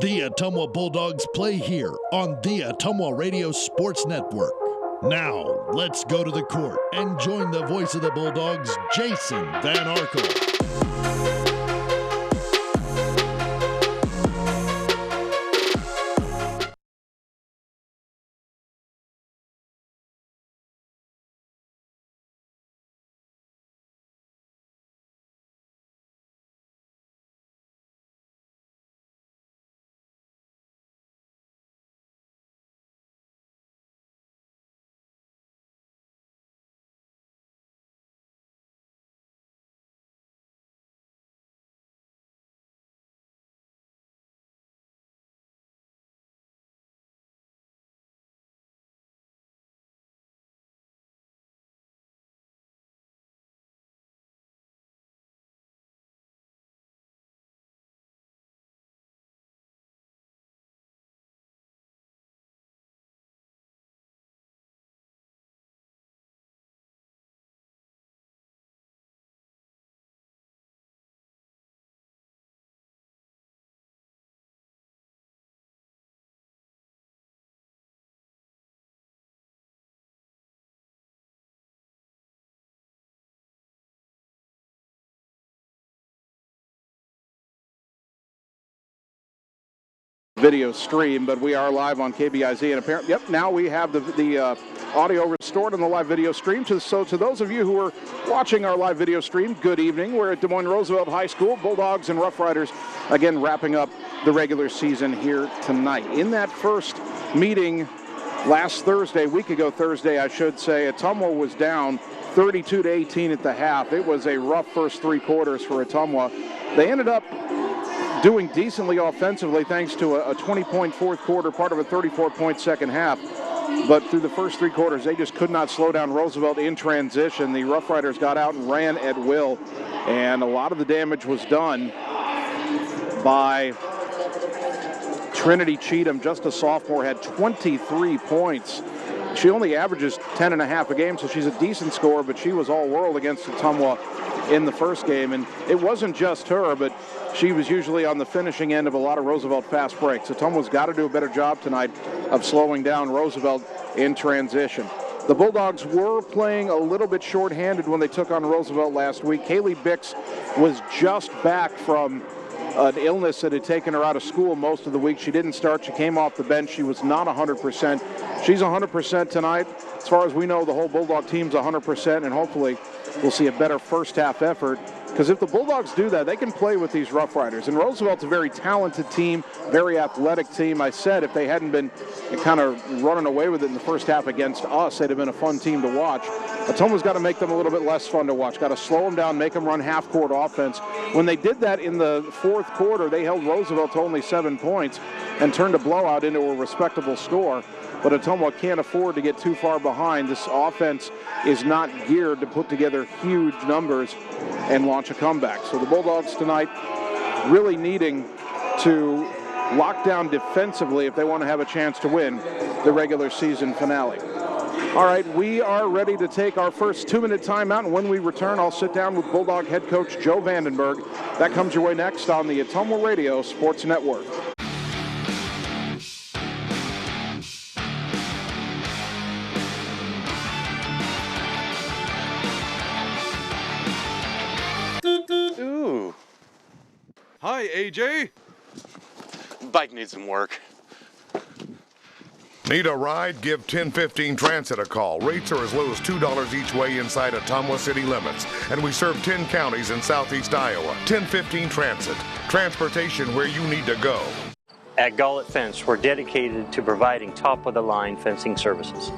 The Ottumwa Bulldogs play here on the Ottumwa Radio Sports Network. Now, let's go to the court and join the voice of the Bulldogs, Jason Van Arkel. Video stream, but we are live on KBIZ, and apparently, now we have the audio restored on the live video stream. So to those of you who are watching our live video stream, good evening. We're at Des Moines Roosevelt High School. Bulldogs and Rough Riders, again, wrapping up the regular season here tonight. In that first meeting last Thursday, a week ago Thursday, I should say, Ottumwa was down 32-18 at the half. It was a rough first three quarters for Ottumwa. They ended up doing decently offensively thanks to a 20-point fourth quarter, part of a 34-point second half. But through the first three quarters, they just could not slow down Roosevelt in transition. The Rough Riders got out and ran at will, and a lot of the damage was done by Trinity Cheatham, just a sophomore, had 23 points. She only averages 10.5 a game, so she's a decent scorer, but she was all-world against Ottumwa in the first game. And it wasn't just her, but she was usually on the finishing end of a lot of Roosevelt fast breaks. Ottumwa's got to do a better job tonight of slowing down Roosevelt in transition. The Bulldogs were playing a little bit shorthanded when they took on Roosevelt last week. Kaylee Bix was just back from an illness that had taken her out of school most of the week. She didn't start. She came off the bench. She was not 100%. She's 100% tonight. As far as we know, the whole Bulldog team's 100%, and hopefully we'll see a better first-half effort. Because if the Bulldogs do that, they can play with these Rough Riders. And Roosevelt's a very talented team, very athletic team. I said if they hadn't been kind of running away with it in the first half against us, they'd have been a fun team to watch. Ottumwa's got to make them a little bit less fun to watch. Got to slow them down, make them run half-court offense. When they did that in the fourth quarter, they held Roosevelt to only 7 points and turned a blowout into a respectable score. But Ottumwa can't afford to get too far behind. This offense is not geared to put together huge numbers and launch a comeback. So the Bulldogs tonight really needing to lock down defensively if they want to have a chance to win the regular season finale. All right, we are ready to take our first 2-minute timeout, and when we return, I'll sit down with Bulldog head coach Joe Vandenberg. That comes your way next on the Ottumwa Radio Sports Network. Ooh. Hi, AJ. Bike needs some work. Need a ride? Give 1015 Transit a call. Rates are as low as $2 each way inside Ottumwa city limits. And we serve 10 counties in southeast Iowa. 1015 Transit. Transportation where you need to go. At Gullet Fence, we're dedicated to providing top-of-the-line fencing services.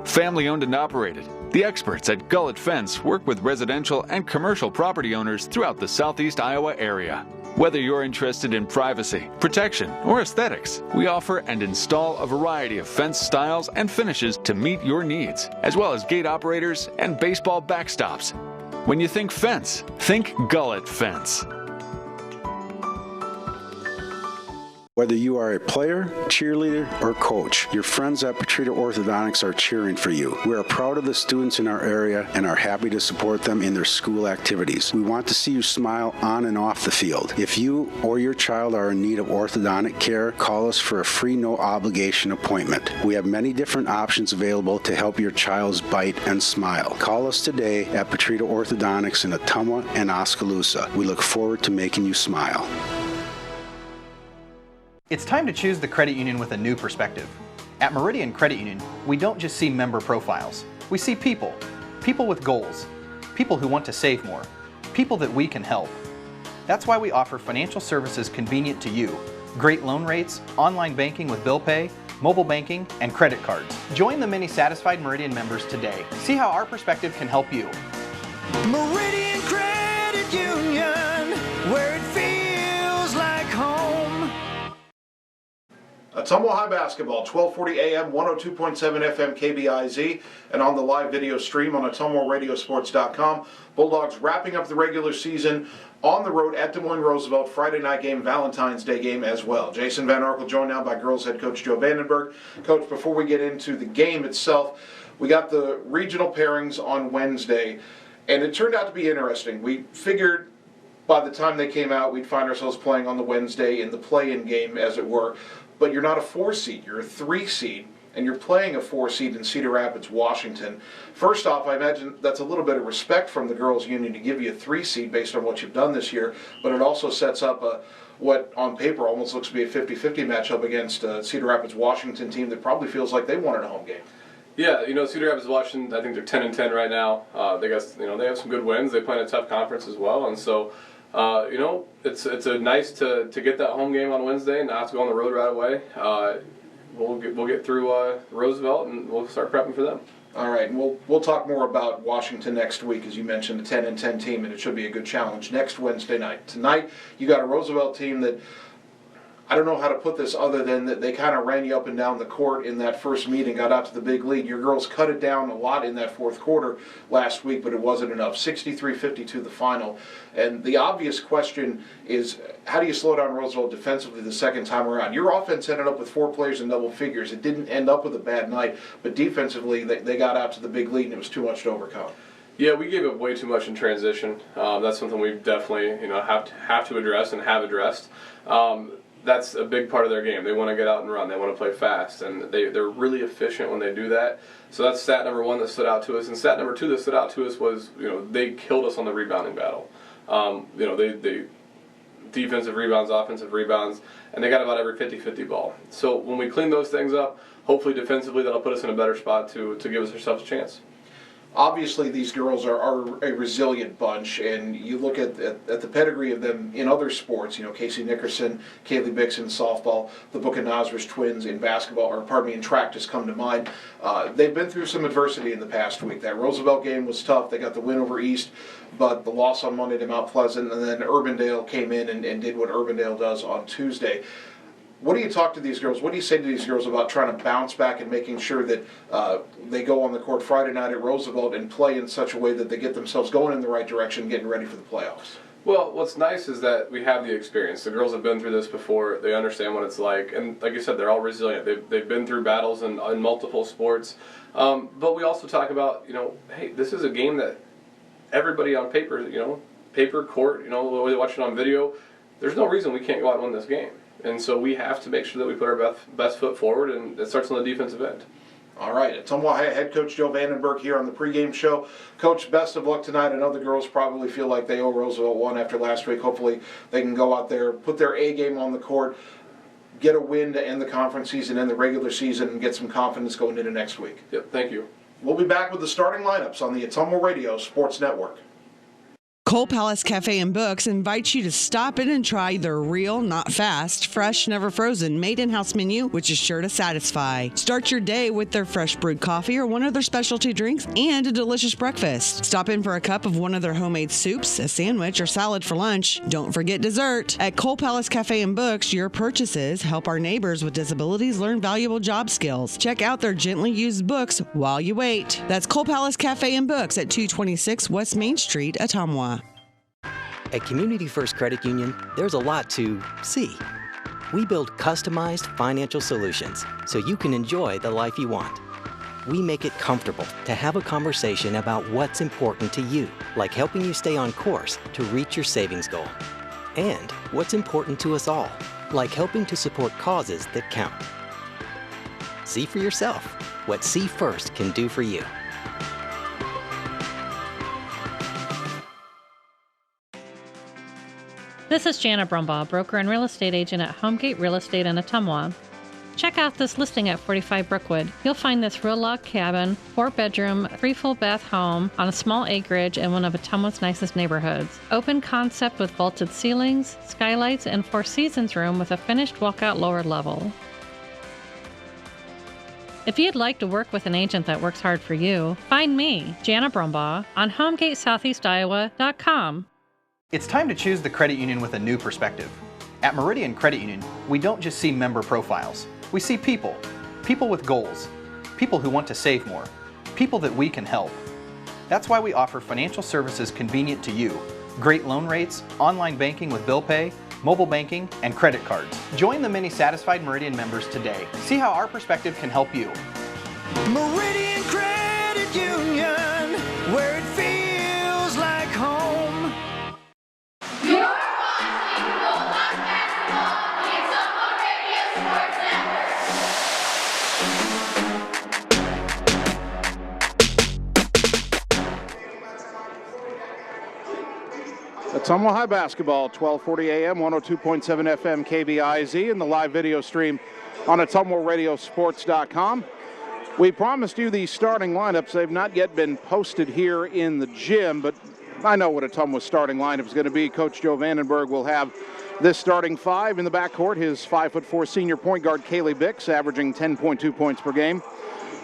Family owned and operated. The experts at Gullet Fence work with residential and commercial property owners throughout the southeast Iowa area. Whether you're interested in privacy, protection, or aesthetics, we offer and install a variety of fence styles and finishes to meet your needs, as well as gate operators and baseball backstops. When you think fence, think Gullet Fence. Whether you are a player, cheerleader, or coach, your friends at Petrita Orthodontics are cheering for you. We are proud of the students in our area and are happy to support them in their school activities. We want to see you smile on and off the field. If you or your child are in need of orthodontic care, call us for a free no-obligation appointment. We have many different options available to help your child's bite and smile. Call us today at Petrita Orthodontics in Ottumwa and Oskaloosa. We look forward to making you smile. It's time to choose the credit union with a new perspective. At Meridian Credit Union, we don't just see member profiles. We see people. People with goals. People who want to save more. People that we can help. That's why we offer financial services convenient to you. Great loan rates, online banking with bill pay, mobile banking, and credit cards. Join the many satisfied Meridian members today. See how our perspective can help you. Meridian Credit Union, where it feels like home. Ottumwa High Basketball, 1240 AM, 102.7 FM KBIZ, and on the live video stream on OttumwaRadioSports.com. Bulldogs wrapping up the regular season on the road at Des Moines Roosevelt, Friday night game, Valentine's Day game as well. Jason Van Arkel joined now by girls head coach Joe Vandenberg. Coach, before we get into the game itself, we got the regional pairings on Wednesday, and it turned out to be interesting. We figured by the time they came out, we'd find ourselves playing on the Wednesday in the play-in game, as it were. But you're not a 4 seed, you're a 3 seed, and you're playing a 4 seed in Cedar Rapids, Washington. First off, I imagine that's a little bit of respect from the girls' union to give you a 3 seed based on what you've done this year, but it also sets up what on paper almost looks to be a 50-50 matchup against a Cedar Rapids, Washington team that probably feels like they wanted a home game. Yeah, Cedar Rapids, Washington, I think they're 10-10 right now. They have some good wins. They play in a tough conference as well, and so. It's a nice to get that home game on Wednesday and not have to go on the road right away. We'll get through Roosevelt and we'll start prepping for them. All right, and we'll talk more about Washington next week, as you mentioned, a 10-10 team, and it should be a good challenge next Wednesday night. Tonight, you got a Roosevelt team that I don't know how to put this other than that they kind of ran you up and down the court in that first meeting, got out to the big lead. Your girls cut it down a lot in that fourth quarter last week, but it wasn't enough. 63-52 the final. And the obvious question is, how do you slow down Roosevelt defensively the second time around? Your offense ended up with 4 players in double figures. It didn't end up with a bad night, but defensively they got out to the big lead and it was too much to overcome. Yeah, we gave up way too much in transition. That's something we definitely have to address and have addressed. That's a big part of their game. They want to get out and run. They want to play fast, and they're really efficient when they do that. So that's stat number 1 that stood out to us. And stat number 2 that stood out to us was, they killed us on the rebounding battle. They defensive rebounds, offensive rebounds, and they got about every 50-50 ball. So when we clean those things up, hopefully defensively that'll put us in a better spot to give us ourselves a chance. Obviously, these girls are a resilient bunch, and you look at the pedigree of them in other sports. Casey Nickerson, Kaylee Bixon, softball, the Buchanazers twins in basketball, in track just come to mind. They've been through some adversity in the past week. That Roosevelt game was tough. They got the win over East, but the loss on Monday to Mount Pleasant, and then Urbandale came in and did what Urbandale does on Tuesday. What do you talk to these girls? What do you say to these girls about trying to bounce back and making sure that they go on the court Friday night at Roosevelt and play in such a way that they get themselves going in the right direction, getting ready for the playoffs? Well, what's nice is that we have the experience. The girls have been through this before. They understand what it's like. And like you said, they're all resilient. They've been through battles in multiple sports. But we also talk about, hey, this is a game that everybody on paper, court, the way they watch it on video, there's no reason we can't go out and win this game. And so we have to make sure that we put our best foot forward, and it starts on the defensive end. All right, Ottumwa head coach Joe Vandenberg here on the pregame show. Coach, best of luck tonight. I know the girls probably feel like they owe Roosevelt one after last week. Hopefully they can go out there, put their A game on the court, get a win to end the conference season and the regular season, and get some confidence going into next week. Yep, thank you. We'll be back with the starting lineups on the Ottumwa Radio Sports Network. Coal Palace Cafe and Books invites you to stop in and try their real, not fast, fresh, never frozen, made in-house menu, which is sure to satisfy. Start your day with their fresh brewed coffee or one of their specialty drinks and a delicious breakfast. Stop in for a cup of one of their homemade soups, a sandwich, or salad for lunch. Don't forget dessert. At Coal Palace Cafe and Books, your purchases help our neighbors with disabilities learn valuable job skills. Check out their gently used books while you wait. That's Coal Palace Cafe and Books at 226 West Main Street, Ottumwa. At Community First Credit Union, there's a lot to see. We build customized financial solutions so you can enjoy the life you want. We make it comfortable to have a conversation about what's important to you, like helping you stay on course to reach your savings goal. And what's important to us all, like helping to support causes that count. See for yourself what See First can do for you. This is Jana Brumbaugh, broker and real estate agent at Homegate Real Estate in Ottumwa. Check out this listing at 45 Brookwood. You'll find this real log cabin, 4-bedroom, 3 full bath home on a small acreage in one of Ottumwa's nicest neighborhoods. Open concept with vaulted ceilings, skylights, and 4 seasons room with a finished walkout lower level. If you'd like to work with an agent that works hard for you, find me, Jana Brumbaugh, on HomegateSoutheastIowa.com. It's time to choose the credit union with a new perspective. At Meridian Credit Union, we don't just see member profiles. We see people. People with goals. People who want to save more. People that we can help. That's why we offer financial services convenient to you. Great loan rates, online banking with bill pay, mobile banking, and credit cards. Join the many satisfied Meridian members today. See how our perspective can help you. Meridian Credit Union, where it feels like home. Ottumwa High Basketball, 1240 AM, 102.7 FM KBIZ, and the live video stream on OttumwaRadioSports.com. We promised you the starting lineups. They've not yet been posted here in the gym, but I know what Ottumwa's starting lineup is going to be. Coach Joe Vandenberg will have this starting 5 in the backcourt. His 5'4" senior point guard Kaylee Bix, averaging 10.2 points per game.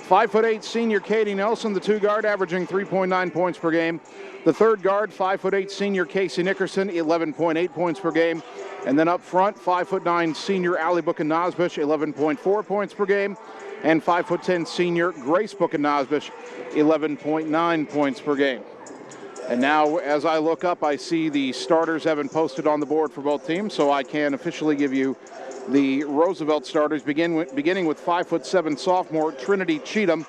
5'8" senior Katie Nelson, the 2 guard, averaging 3.9 points per game. The 3rd guard, 5'8" senior Casey Nickerson, 11.8 points per game. And then up front, 5'9" senior Ali Buchan-Nosbush, 11.4 points per game. And 5'10" senior Grace Buchan-Nosbush, 11.9 points per game. And now, as I look up, I see the starters have been posted on the board for both teams, so I can officially give you the Roosevelt starters, beginning with 5'7" sophomore Trinity Cheatham,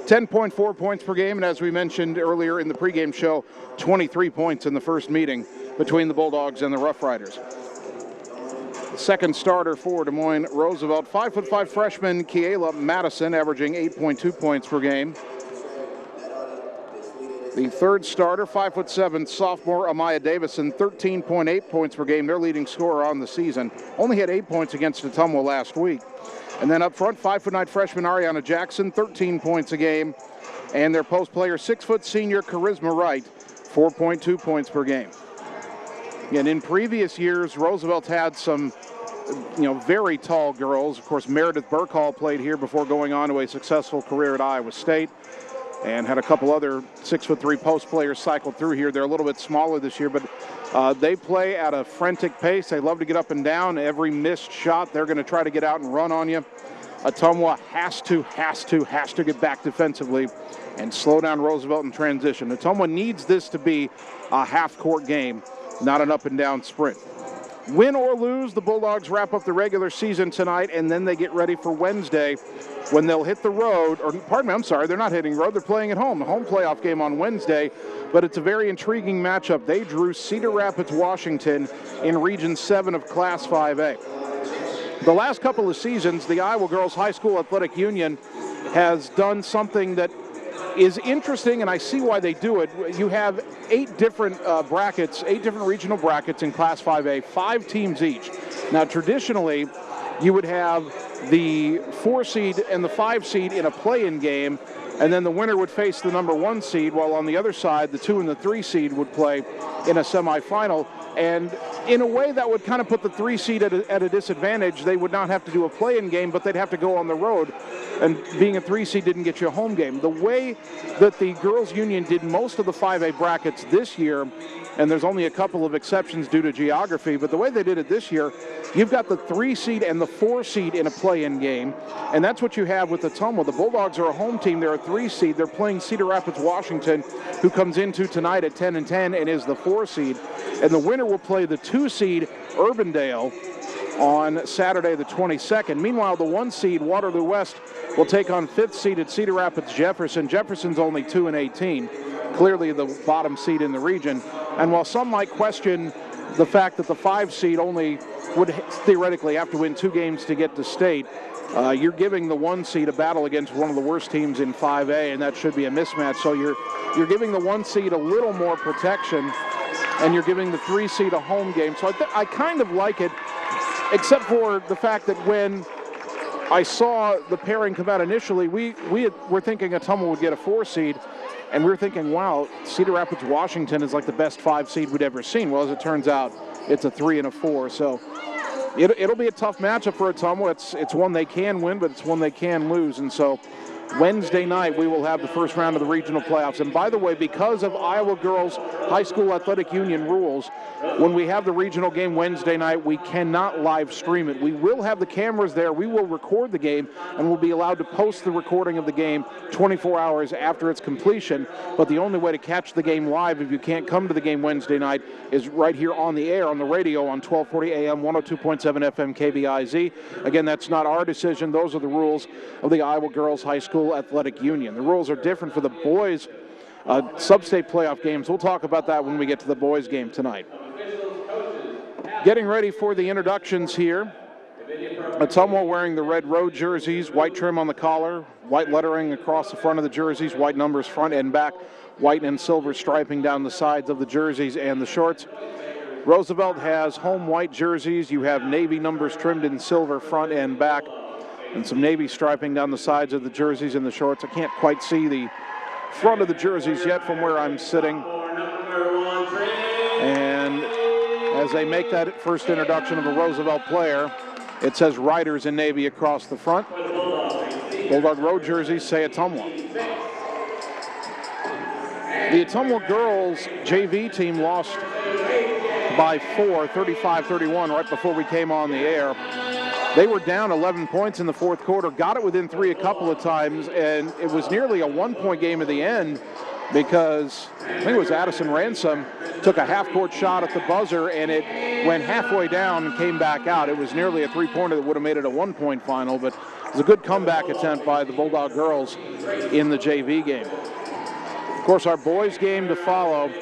10.4 points per game, and as we mentioned earlier in the pregame show, 23 points in the first meeting between the Bulldogs and the Rough Riders. The second starter for Des Moines Roosevelt, 5'5" freshman Kiela Madison, averaging 8.2 points per game. The 3rd starter, 5'7" sophomore Amaya Davison, 13.8 points per game, their leading scorer on the season. Only had 8 points against Ottumwa last week. And then up front, 5'9" freshman Ariana Jackson, 13 points a game. And their post player, 6' senior Charisma Wright, 4.2 points per game. And in previous years, Roosevelt had some, very tall girls. Of course, Meredith Burkhall played here before going on to a successful career at Iowa State, and had a couple other 6'3" post players cycle through here. They're a little bit smaller this year, but they play at a frantic pace. They love to get up and down. Every missed shot, they're going to try to get out and run on you. Ottumwa has to get back defensively and slow down Roosevelt in transition. Ottumwa needs this to be a half-court game, not an up-and-down sprint. Win or lose, the Bulldogs wrap up the regular season tonight, and then they get ready for Wednesday when they'll hit the road. Or, pardon me, I'm sorry, they're not hitting the road. They're playing at home, the home playoff game on Wednesday. But it's a very intriguing matchup. They drew Cedar Rapids, Washington in Region 7 of Class 5A. The last couple of seasons, the Iowa Girls High School Athletic Union has done something that is interesting, and I see why they do it. You have 8 different brackets, 8 different regional brackets in Class 5A, 5 teams each. Now, traditionally, you would have the 4 seed and the 5 seed in a play-in game, and then the winner would face the number 1 seed, while on the other side, the 2 and the 3 seed would play in a semifinal. And in a way, that would kind of put the 3 seed at a disadvantage. They would not have to do a play-in game, but they'd have to go on the road. And being a 3 seed didn't get you a home game. The way that the Girls Union did most of the 5A brackets this year, and there's only a couple of exceptions due to geography, but the way they did it this year, you've got the 3 seed and the 4 seed in a play-in game, and that's what you have with Ottumwa. The Bulldogs are a home team. They're a 3 seed. They're playing Cedar Rapids, Washington, who comes into tonight at 10-10 and is the 4 seed. And the winner will play the 2 seed Urbandale on Saturday the 22nd. Meanwhile, the 1 seed, Waterloo West, will take on 5th seeded Cedar Rapids Jefferson. Jefferson's only 2-18, clearly the bottom seed in the region. And while some might question the fact that the 5 seed only would theoretically have to win 2 games to get to state, you're giving the 1 seed a battle against one of the worst teams in 5A, and that should be a mismatch. So you're giving the 1 seed a little more protection, and you're giving the 3 seed a home game. So I kind of like it, except for the fact that when I saw the pairing come out initially, we were thinking Ottumwa would get a 4 seed, and we were thinking, wow, Cedar Rapids Washington is like the best 5 seed we'd ever seen. Well, as it turns out, it's a 3 and a 4. So it'll be a tough matchup for Ottumwa. It's one they can win, but it's one they can lose. And so Wednesday night, we will have the first round of the regional playoffs. And by the way, because of Iowa Girls High School Athletic Union rules, when we have the regional game Wednesday night, we cannot live stream it. We will have the cameras there. We will record the game, and we'll be allowed to post the recording of the game 24 hours after its completion. But the only way to catch the game live, if you can't come to the game Wednesday night, is right here on the air, on the radio, on 1240 AM, 102.7 FM KBIZ. Again, that's not our decision. Those are the rules of the Iowa Girls High School Athletic Union. The rules are different for the boys' sub-state playoff games. We'll talk about that when we get to the boys' game tonight. Getting ready for the introductions here. Ottumwa wearing the red road jerseys, white trim on the collar, white lettering across the front of the jerseys, white numbers front and back, white and silver striping down the sides of the jerseys and the shorts. Roosevelt has home white jerseys. You have navy numbers trimmed in silver front and back, and some navy striping down the sides of the jerseys and the shorts. I can't quite see the front of the jerseys yet from where I'm sitting. And as they make that first introduction of a Roosevelt player, it says Riders in navy across the front. Bulldog road jerseys say Ottumwa. The Ottumwa girls JV team lost by 4, 35-31, right before we came on the air. They were down 11 points in the fourth quarter, got it within 3 a couple of times, and it was nearly a 1-point game at the end because I think it was Addison Ransom took a half-court shot at the buzzer, and it went halfway down and came back out. It was nearly a 3-pointer that would have made it a 1-point final, but it was a good comeback attempt by the Bulldog girls in the JV game. Of course, our boys game to follow.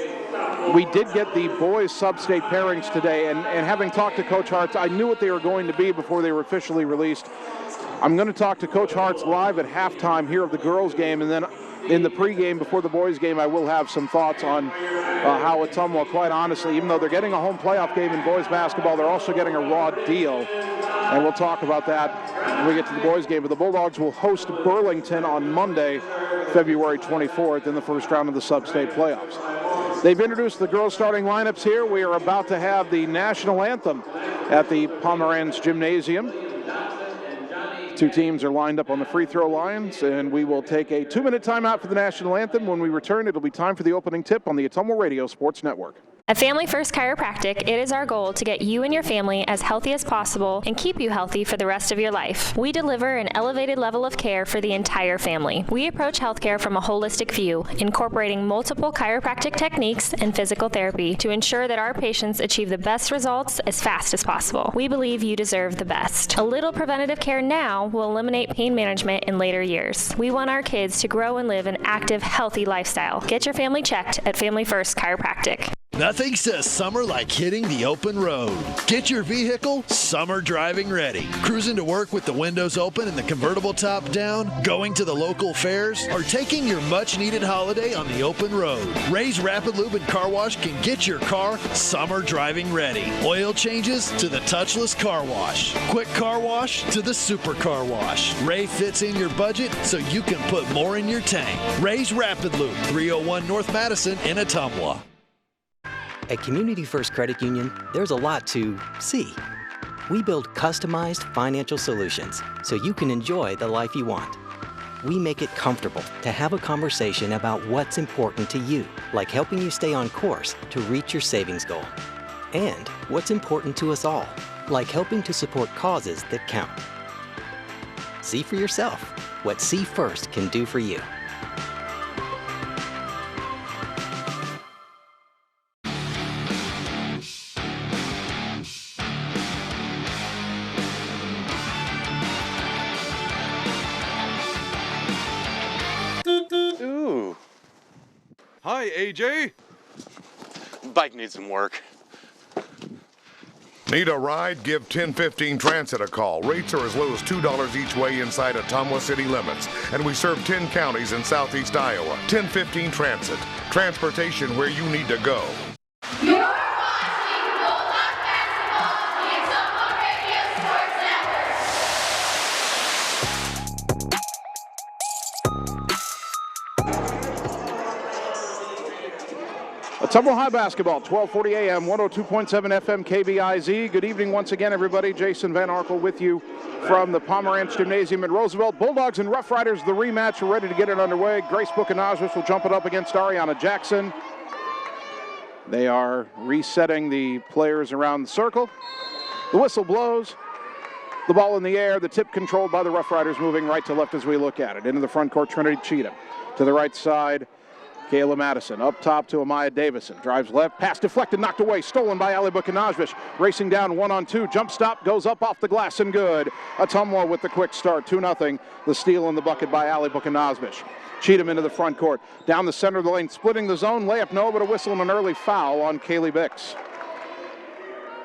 We did get the boys sub-state pairings today, and having talked to Coach Hartz, I knew what they were going to be before they were officially released. I'm going to talk to Coach Hartz live at halftime here of the girls game, and then in the pregame before the boys game, I will have some thoughts on how Ottumwa, quite honestly, even though they're getting a home playoff game in boys basketball, they're also getting a raw deal, and we'll talk about that when we get to the boys game. But the Bulldogs will host Burlington on Monday, February 24th, in the first round of the sub-state playoffs. They've introduced the girls' starting lineups here. We are about to have the national anthem at the Pomeranz Gymnasium. 2 teams are lined up on the free throw lines, and we will take a 2-minute timeout for the national anthem. When we return, it'll be time for the opening tip on the Ottumwa Radio Sports Network. At Family First Chiropractic, it is our goal to get you and your family as healthy as possible and keep you healthy for the rest of your life. We deliver an elevated level of care for the entire family. We approach healthcare from a holistic view, incorporating multiple chiropractic techniques and physical therapy to ensure that our patients achieve the best results as fast as possible. We believe you deserve the best. A little preventative care now will eliminate pain management in later years. We want our kids to grow and live an active, healthy lifestyle. Get your family checked at Family First Chiropractic. Nothing says summer like hitting the open road. Get your vehicle summer driving ready. Cruising to work with the windows open and the convertible top down, going to the local fairs, or taking your much-needed holiday on the open road. Ray's Rapid Lube and Car Wash can get your car summer driving ready. Oil changes to the touchless car wash. Quick car wash to the super car wash. Ray fits in your budget so you can put more in your tank. Ray's Rapid Lube, 301 North Madison in Ottumwa. At Community First Credit Union, there's a lot to see. We build customized financial solutions so you can enjoy the life you want. We make it comfortable to have a conversation about what's important to you, like helping you stay on course to reach your savings goal. And what's important to us all, like helping to support causes that count. See for yourself what See First can do for you. Hi, AJ. Bike needs some work. Need a ride? Give 1015 Transit a call. Rates are as low as $2 each way inside Ottumwa city limits. And we serve 10 counties in southeast Iowa. 1015 Transit. Transportation where you need to go. You're watching Bulldog Basketball on the Ottumwa Radio Sports Ottumwa High Basketball, 1240 AM, 102.7 FM KBIZ. Good evening once again, everybody. Jason Van Arkel with you from the Pomerantz Gymnasium at Roosevelt. Bulldogs and Rough Riders, the rematch, are ready to get it underway. Grace Buchanazis will jump it up against Ariana Jackson. They are resetting the players around the circle. The whistle blows. The ball in the air. The tip controlled by the Rough Riders, moving right to left as we look at it. Into the front court, Trinity Cheatham. To the right side, Kayla Madison. Up top to Amaya Davison. Drives left. Pass deflected, knocked away. Stolen by Ali Buchanazis. Racing down 1-on-2. Jump stop. Goes up off the glass and good. Ottumwa with the quick start. 2-0. The steal in the bucket by Ali Buchanazis. Cheatham into the front court. Down the center of the lane. Splitting the zone. Layup no, but a whistle and an early foul on Kaylee Bix.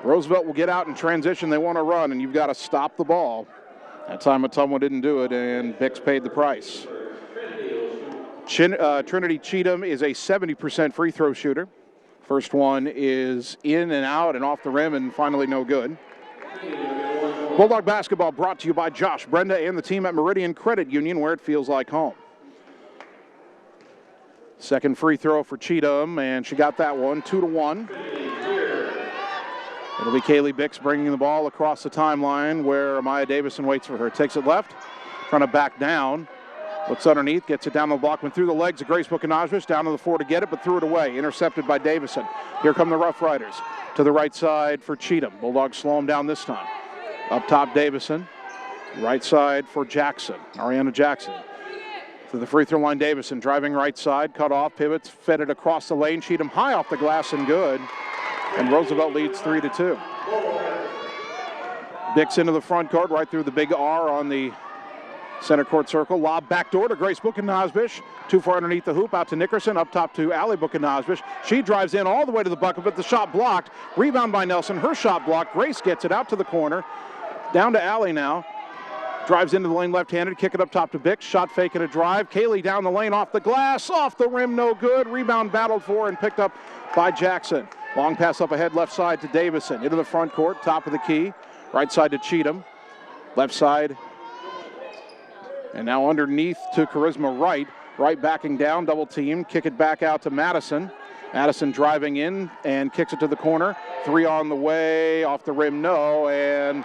Roosevelt will get out in transition. They want to run, and you've got to stop the ball. That time Ottumwa didn't do it, and Bix paid the price. Trinity Cheatham is a 70% free throw shooter. First one is in and out and off the rim and finally no good. Bulldog basketball brought to you by Josh, Brenda, and the team at Meridian Credit Union, where it feels like home. Second free throw for Cheatham, and she got that one, 2-1. It'll be Kaylee Bix bringing the ball across the timeline where Amaya Davison waits for her. Takes it left, trying to back down. Looks underneath, gets it down the block, went through the legs of Grace Buchanazis, down to the floor to get it, but threw it away. Intercepted by Davison. Here come the Rough Riders. To the right side for Cheatham. Bulldogs slow him down this time. Up top, Davison. Right side for Jackson, Ariana Jackson. To the free throw line, Davison driving right side, cut off, pivots, fed it across the lane. Cheatham high off the glass and good. And Roosevelt leads 3-2. Bix into the front court, right through the big R on the center court circle. Lob backdoor to Grace Buchanazis. Too far underneath the hoop, out to Nickerson, up top to Ali Buchanazis. She drives in all the way to the bucket, but the shot blocked. Rebound by Nelson, her shot blocked. Grace gets it out to the corner. Down to Ali now. Drives into the lane left-handed, kick it up top to Bix. Shot fake and a drive. Kaylee down the lane off the glass, off the rim, no good. Rebound battled for and picked up by Jackson. Long pass up ahead, left side to Davison. Into the front court, top of the key. Right side to Cheatham. Left side. And now underneath to Charisma Wright. Wright backing down, double team. Kick it back out to Madison. Madison driving in and kicks it to the corner. Three on the way, off the rim, no. And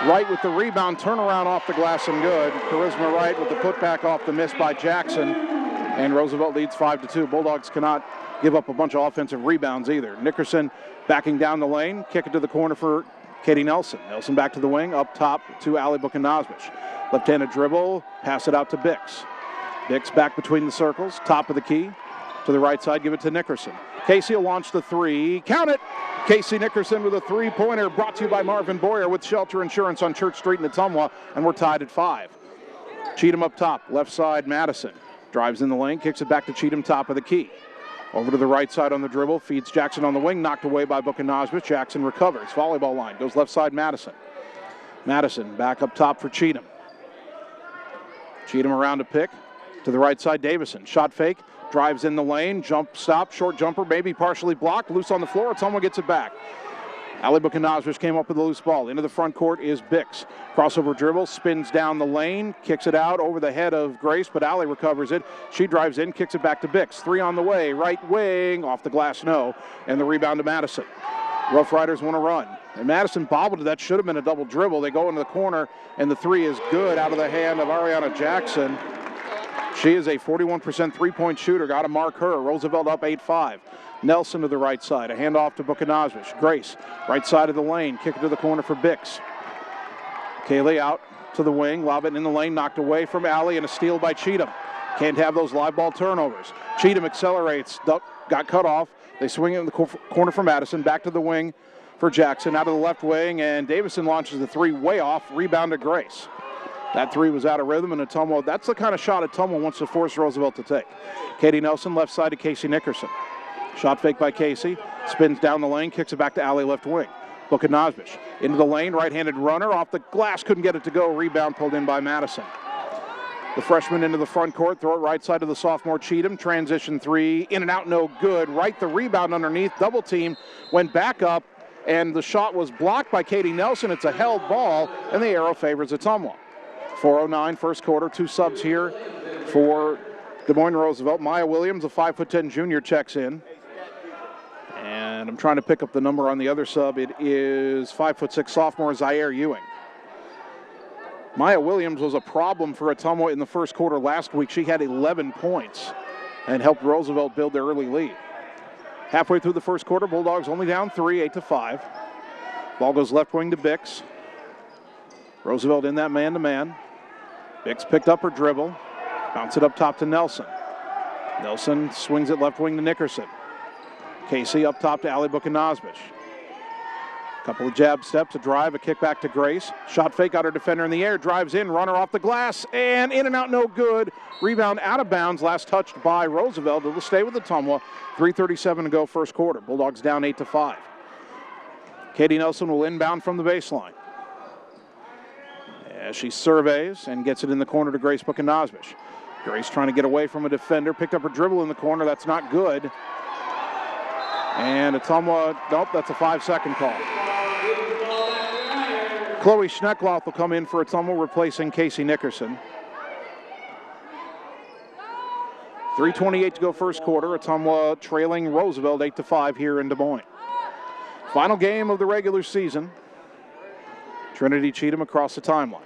Wright with the rebound, turnaround off the glass and good. Charisma Wright with the putback off the miss by Jackson. And Roosevelt leads 5-2. Bulldogs cannot give up a bunch of offensive rebounds either. Nickerson backing down the lane. Kick it to the corner for Katie Nelson. Nelson back to the wing, up top to Ali Buchanazis. Left-handed dribble, pass it out to Bix. Bix back between the circles, top of the key. To the right side, give it to Nickerson. Casey will launch the three. Count it! Casey Nickerson with a three-pointer, brought to you by Marvin Boyer with Shelter Insurance on Church Street in Ottumwa, and we're tied at 5. Cheatham up top, left side, Madison. Drives in the lane, kicks it back to Cheatham, top of the key. Over to the right side on the dribble, feeds Jackson on the wing, knocked away by Buchanazis. Jackson recovers, volleyball line, goes left side, Madison. Madison back up top for Cheatham. Cheatham around to pick. To the right side, Davison. Shot fake, drives in the lane, jump stop, short jumper, maybe partially blocked, loose on the floor. Someone gets it back. Ali Buchanazis came up with a loose ball. Into the front court is Bix. Crossover dribble, spins down the lane, kicks it out over the head of Grace, but Ali recovers it. She drives in, kicks it back to Bix. Three on the way, right wing, off the glass, no. And the rebound to Madison. Rough Riders want to run. And Madison bobbled it. That should have been a double dribble. They go into the corner, and the three is good out of the hand of Ariana Jackson. She is a 41% three-point shooter. Got to mark her. Roosevelt up 8-5. Nelson to the right side. A handoff to Buchanazis. Grace, right side of the lane. Kick it to the corner for Bix. Kaylee out to the wing. Lob it in the lane. Knocked away from Ali, and a steal by Cheatham. Can't have those live ball turnovers. Cheatham accelerates. Got cut off. They swing it in the corner for Madison. Back to the wing for Jackson. Out of the left wing, and Davison launches the three way off. Rebound to Grace. That three was out of rhythm, and Ottumwa, that's the kind of shot Ottumwa wants to force Roosevelt to take. Katie Nelson, left side to Casey Nickerson. Shot fake by Casey, spins down the lane, kicks it back to Allie left wing. Book of Nosbish into the lane, right-handed runner, off the glass, couldn't get it to go. Rebound pulled in by Madison. The freshman into the front court, throw it right side to the sophomore Cheatham. Transition three, in and out, no good. Right, the rebound underneath, double team, went back up, and the shot was blocked by Katie Nelson. It's a held ball, and the arrow favors Ottumwa. 4:09 first quarter, 2 subs here for Des Moines Roosevelt. Maya Williams, a 5'10" junior, checks in. And I'm trying to pick up the number on the other sub. It is 5'6" sophomore Zaire Ewing. Maya Williams was a problem for Ottumwa in the first quarter last week. She had 11 points and helped Roosevelt build their early lead. Halfway through the first quarter, Bulldogs only down 3, 8-5. Ball goes left wing to Bix. Roosevelt in that man-to-man. Bix picked up her dribble. Bounce it up top to Nelson. Nelson swings it left wing to Nickerson. Casey up top to Allie Buchanosbish. Couple of jab steps, a drive, a kick back to Grace. Shot fake, got her defender in the air, drives in, runner off the glass, and in and out, no good. Rebound out of bounds, last touched by Roosevelt. It'll stay with Ottumwa. 3:37 to go first quarter. Bulldogs down 8-5. Katie Nelson will inbound from the baseline. As she surveys and gets it in the corner to Grace Buchanosbish. Grace trying to get away from a defender, picked up her dribble in the corner, that's not good. And Ottumwa, nope, that's a 5-second call. Chloe Schneckloth will come in for Ottumwa, replacing Casey Nickerson. 3:28 to go first quarter. Ottumwa trailing Roosevelt 8-5 here in Des Moines. Final game of the regular season. Trinity Cheatham across the timeline.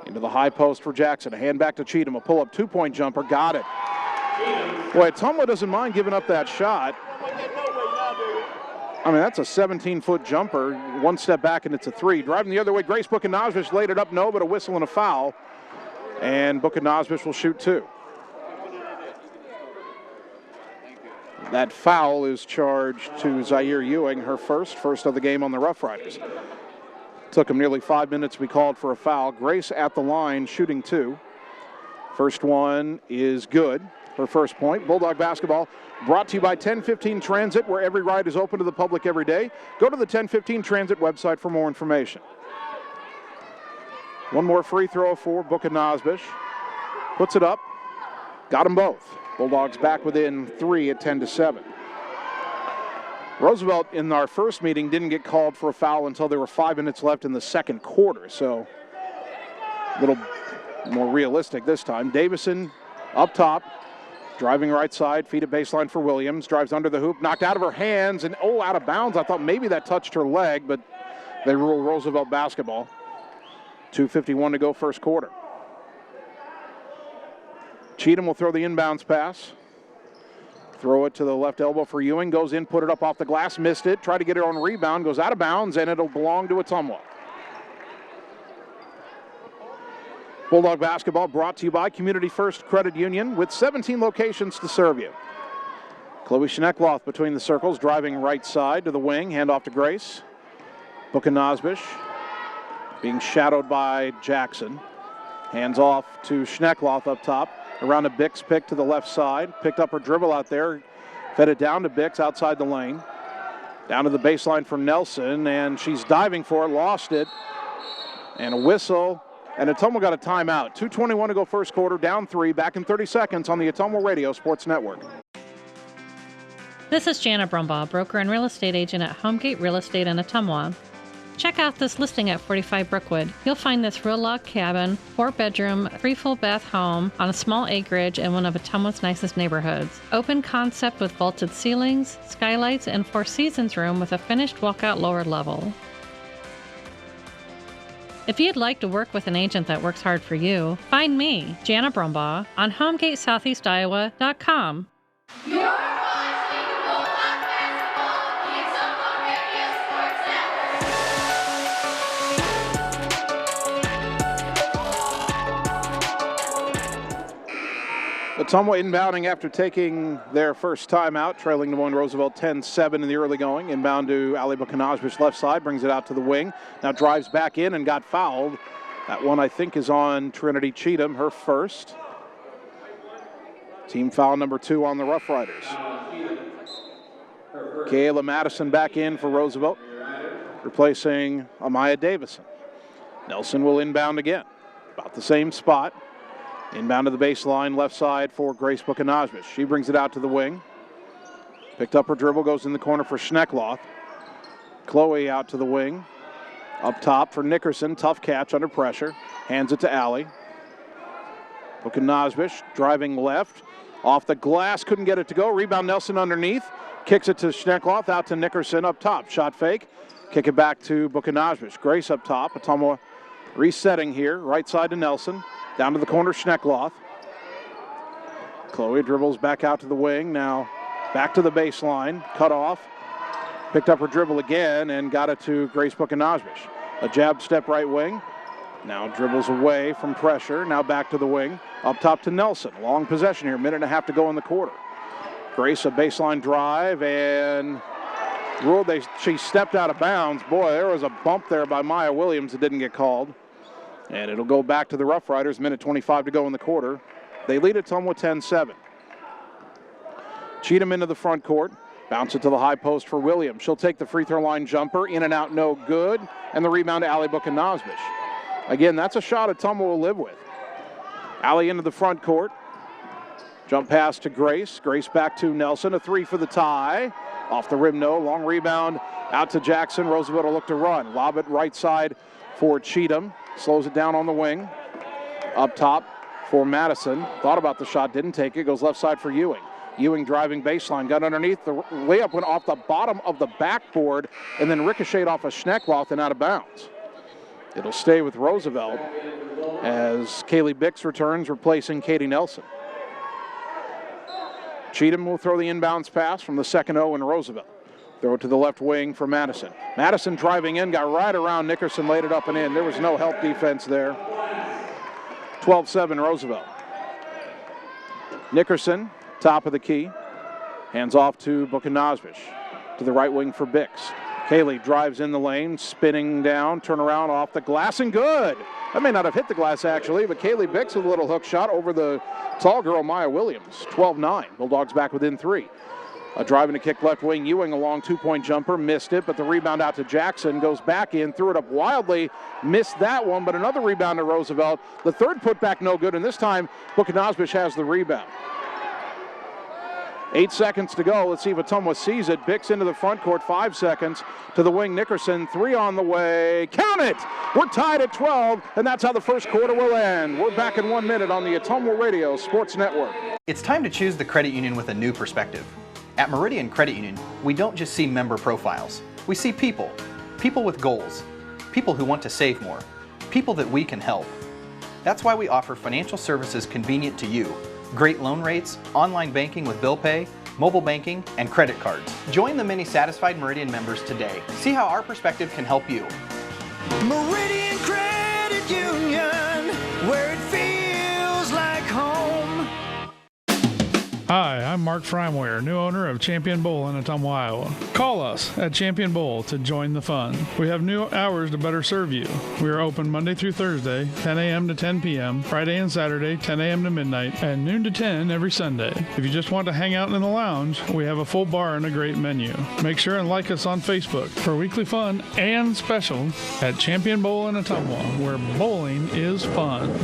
Into the high post for Jackson. A hand back to Cheatham. A pull-up two-point jumper. Got it. Boy, Ottumwa doesn't mind giving up that shot. I mean, that's a 17-foot jumper. One step back and it's a three. Driving the other way, Grace Buchanosbish laid it up. No, but a whistle and a foul. And Buchanosbish will shoot 2. That foul is charged to Zaire Ewing, her first of the game on the Rough Riders. Took him nearly 5 minutes to be called for a foul. Grace at the line, shooting 2. First one is good. Her first point. Bulldog basketball brought to you by 1015 Transit, where every ride is open to the public every day. Go to the 1015 Transit website for more information. One more free throw for Buchanosbish. Puts it up. Got them both. Bulldogs back within 3 at 10-7. Roosevelt in our first meeting didn't get called for a foul until there were 5 minutes left in the second quarter, so a little more realistic this time. Davison up top, driving right side, feed at baseline for Williams, drives under the hoop, knocked out of her hands, and out of bounds. I thought maybe that touched her leg, but they rule Roosevelt basketball. 2:51 to go first quarter. Cheatham will throw the inbounds pass. Throw it to the left elbow for Ewing. Goes in, put it up off the glass, missed it. Tried to get it on rebound, goes out of bounds, and it'll belong to Ottumwa. Bulldog basketball brought to you by Community First Credit Union with 17 locations to serve you. Chloe Schneckloth between the circles, driving right side to the wing. Hand off to Grace. Buchanosbish being shadowed by Jackson. Hands off to Schneckloth up top. Around a Bix pick to the left side. Picked up her dribble out there. Fed it down to Bix outside the lane. Down to the baseline for Nelson, and she's diving for it. Lost it. And a whistle. And Ottumwa got a timeout. 2:21 to go first quarter. Down 3. Back in 30 seconds on the Ottumwa Radio Sports Network. This is Jana Brumbaugh, broker and real estate agent at Homegate Real Estate in Ottumwa. Check out this listing at 45 Brookwood. You'll find this real log cabin, 4-bedroom, 3 full bath home on a small acreage in one of Ottumwa's nicest neighborhoods. Open concept with vaulted ceilings, skylights, and 4 seasons room with a finished walkout lower level. If you'd like to work with an agent that works hard for you, find me, Jana Brumbaugh, on HomegateSoutheastIowa.com. You're watching Bulldog Basketball, the Ottumwa Radio Sports Network. Ottumwa inbounding after taking their first timeout, trailing Des Moines Roosevelt 10-7 in the early going. Inbound to Allie Buchanosbish left side, brings it out to the wing. Now drives back in and got fouled That one, I think, is on Trinity Cheatham, her first. Team foul number 2 on the Rough Riders. Kayla Madison back in for Roosevelt, replacing Amaya Davison. Nelson will inbound again. About the same spot. Inbound to the baseline, left side for Grace Bukanajmish. She brings it out to the wing. Picked up her dribble, goes in the corner for Schneckloth. Chloe out to the wing. Up top for Nickerson, tough catch under pressure. Hands it to Allie. Bukanajmish driving left. Off the glass, couldn't get it to go. Rebound Nelson underneath. Kicks it to Schneckloth, out to Nickerson up top. Shot fake. Kick it back to Bukanajmish. Grace up top. Ottumwa resetting here. Right side to Nelson. Down to the corner, Schneckloth. Chloe dribbles back out to the wing. Now back to the baseline. Cut off. Picked up her dribble again and got it to Grace Bukanajmish. A jab step right wing. Now dribbles away from pressure. Now back to the wing. Up top to Nelson. Long possession here. 1.5 to go in the quarter. Grace a baseline drive and ruled she stepped out of bounds. Boy, there was a bump there by Maya Williams that didn't get called. And it'll go back to the Rough Riders. 1:25 to go in the quarter. They lead Ottumwa 10-7. Cheatham into the front court. Bounce it to the high post for Williams. She'll take the free throw line jumper. In and out, no good. And the rebound to Allie Bukanajmish. Again, that's a shot Ottumwa will live with. Allie into the front court. Jump pass to Grace. Grace back to Nelson. A 3 for the tie. Off the rim, no. Long rebound out to Jackson. Roosevelt will look to run. Lob it right side for Cheatham. Slows it down on the wing. Up top for Madison. Thought about the shot, didn't take it. Goes left side for Ewing. Ewing driving baseline. Got underneath. The layup went off the bottom of the backboard and then ricocheted off a Schneckloth and out of bounds. It'll stay with Roosevelt as Kaylee Bix returns, replacing Katie Nelson. Cheatham will throw the inbounds pass from the second O in Roosevelt. Throw it to the left wing for Madison. Madison driving in, got right around Nickerson, laid it up and in. There was no help defense there. 12-7 Roosevelt. Nickerson, top of the key. Hands off to Bukanajmish. To the right wing for Bix. Kaylee drives in the lane, spinning down, turn around off the glass, and good. That may not have hit the glass actually, but Kaylee Bix with a little hook shot over the tall girl Maya Williams. 12-9. Bulldogs back within 3. Driving to kick left wing. Ewing a long 2-point jumper, missed it, but the rebound out to Jackson, goes back in, threw it up wildly, missed that one, but another rebound to Roosevelt. The third putback no good, and this time Bukanajmish has the rebound. 8 seconds to go. Let's see if Ottumwa sees it. Bix into the front court, 5 seconds. To the wing, Nickerson, 3 on the way. Count it! We're tied at 12, and that's how the first quarter will end. We're back in 1 minute on the Ottumwa Radio Sports Network. It's time to choose the credit union with a new perspective. At Meridian Credit Union, we don't just see member profiles. We see people. People with goals. People who want to save more. People that we can help. That's why we offer financial services convenient to you. Great loan rates, online banking with bill pay, mobile banking, and credit cards. Join the many satisfied Meridian members today. See how our perspective can help you. Meridian Credit Union, where it feels like home. Hi, I'm Mark Freimweyer, new owner of Champion Bowl in Ottumwa, Iowa. Call us at Champion Bowl to join the fun. We have new hours to better serve you. We are open Monday through Thursday, 10 a.m. to 10 p.m., Friday and Saturday, 10 a.m. to midnight, and noon to 10 every Sunday. If you just want to hang out in the lounge, we have a full bar and a great menu. Make sure and like us on Facebook for weekly fun and special at Champion Bowl in Ottumwa, where bowling is fun.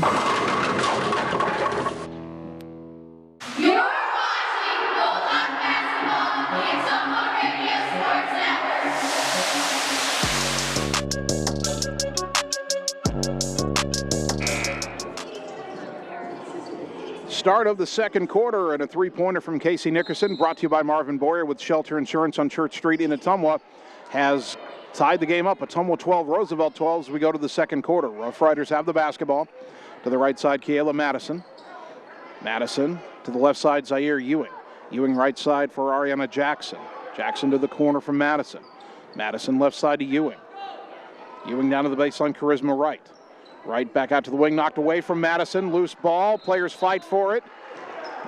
Start of the second quarter, and a three-pointer from Casey Nickerson, brought to you by Marvin Boyer with Shelter Insurance on Church Street in Ottumwa, has tied the game up. Ottumwa 12, Roosevelt 12 as we go to the second quarter. Rough Riders have the basketball. To the right side, Kayla Madison. Madison to the left side, Zaire Ewing. Ewing right side for Ariana Jackson. Jackson to the corner from Madison. Madison left side to Ewing. Ewing down to the baseline, Charisma right. Right back out to the wing, knocked away from Madison. Loose ball, players fight for it.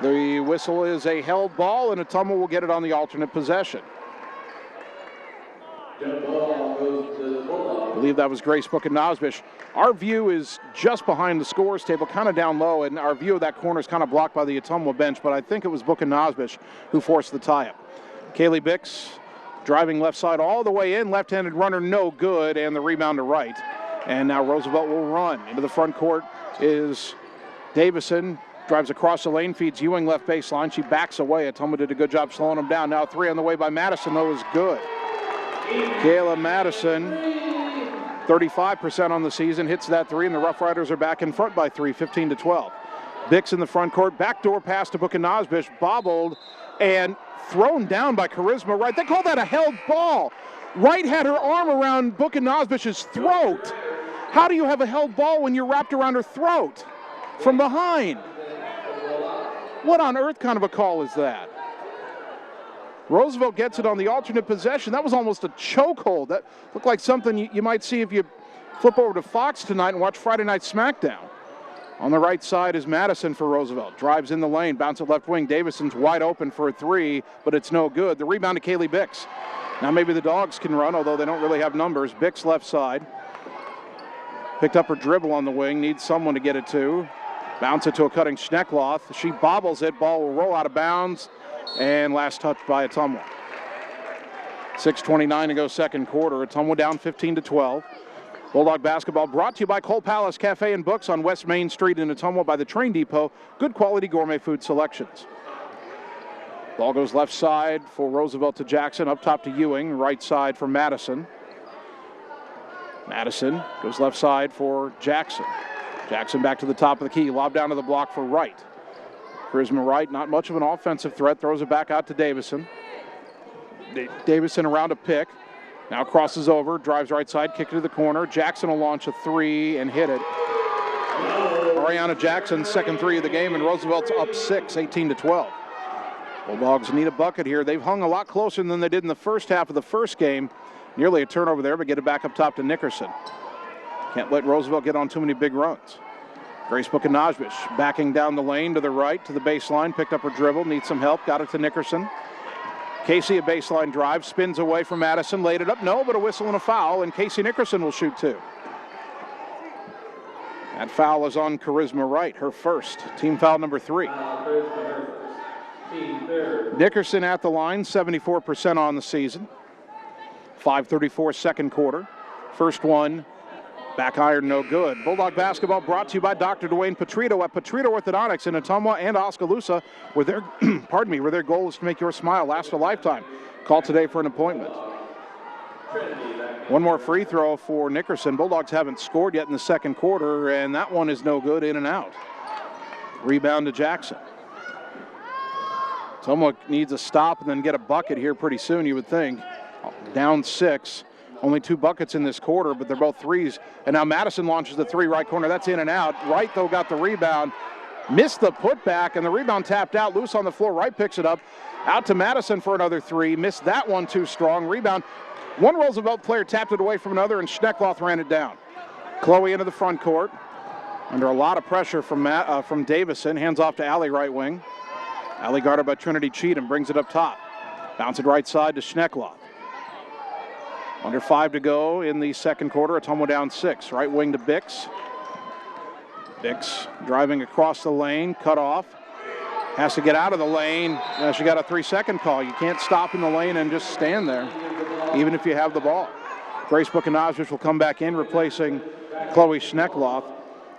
The whistle is a held ball, and Ottumwa will get it on the alternate possession. believe that was Grace Book-Nosbish. Our view is just behind the scores table, kind of down low, and our view of that corner is kind of blocked by the Ottumwa bench, but I think it was Book-Nosbish who forced the tie-up. Kaylee Bix driving left side all the way in, left-handed runner, no good, and the rebound to right. And now Roosevelt will run. Into the front court is Davison. Drives across the lane, feeds Ewing left baseline. She backs away. Ottumwa did a good job slowing him down. Now 3 on the way by Madison, though, is good. Kayla Madison, 35% on the season, hits that 3, and the Rough Riders are back in front by 3, 15-12. Bix in the front court, backdoor pass to Book-Nosbish, bobbled and thrown down by Charisma Wright. They call that a held ball. Wright had her arm around Book-Nosbish's throat. How do you have a held ball when you're wrapped around her throat from behind? What on earth kind of a call is that? Roosevelt gets it on the alternate possession. That was almost a chokehold. That looked like something you might see if you flip over to Fox tonight and watch Friday Night SmackDown. On the right side is Madison for Roosevelt. Drives in the lane, bounce at left wing. Davison's wide open for a 3, but it's no good. The rebound to Kaylee Bix. Now maybe the Dogs can run, although they don't really have numbers. Bix left side. Picked up her dribble on the wing. Needs someone to get it to. Bounce it to a cutting Schneckloth. She bobbles it. Ball will roll out of bounds. And last touch by Ottumwa. 6:29 to go second quarter. Ottumwa down 15-12. Bulldog basketball brought to you by Cole Palace Cafe and Books on West Main Street in Ottumwa by the Train Depot. Good quality gourmet food selections. Ball goes left side for Roosevelt to Jackson. Up top to Ewing. Right side for Madison. Madison goes left side for Jackson. Jackson back to the top of the key. Lob down to the block for Wright. Charisma Wright, not much of an offensive threat. Throws it back out to Davison. Davison around a pick. Now crosses over, drives right side, kick it to the corner. Jackson will launch a 3 and hit it. Ariana Jackson's second 3 of the game, and Roosevelt's up 6, 18-12. Bulldogs need a bucket here. They've hung a lot closer than they did in the first half of the first game. Nearly a turnover there, but get it back up top to Nickerson. Can't let Roosevelt get on too many big runs. Grace Book-Nosbish backing down the lane to the right, to the baseline, picked up her dribble, needs some help, got it to Nickerson. Casey, a baseline drive, spins away from Madison, laid it up, no, but a whistle and a foul, and Casey Nickerson will shoot 2. That foul is on Charisma Wright, her first, team foul number 3. Nickerson at the line, 74% on the season. 5:34 second quarter. First one, back iron, no good. Bulldog basketball brought to you by Dr. Dwayne Petrito at Petrito Orthodontics in Ottumwa and Oskaloosa, where their where their goal is to make your smile last a lifetime. Call today for an appointment. One more free throw for Nickerson. Bulldogs haven't scored yet in the second quarter, and that one is no good, in and out. Rebound to Jackson. Ottumwa needs a stop and then get a bucket here pretty soon, you would think. Down 6. Only 2 buckets in this quarter, but they're both threes. And now Madison launches the 3 right corner. That's in and out. Wright, though, got the rebound. Missed the putback, and the rebound tapped out. Loose on the floor. Wright picks it up. Out to Madison for another 3. Missed that one too strong. Rebound. One Roosevelt player tapped it away from another, and Schneckloth ran it down. Chloe into the front court. Under a lot of pressure from Davison. Hands off to Allie, right wing. Allie guarded by Trinity Cheatham. Brings it up top. Bounce it right side to Schneckloth. Under 5 to go in the second quarter. Ottumwa down 6. Right wing to Bix. Bix driving across the lane. Cut off. Has to get out of the lane. She got a 3-second call. You can't stop in the lane and just stand there, even if you have the ball. Grace Book-Nosbish will come back in, replacing Chloe Schneckloth.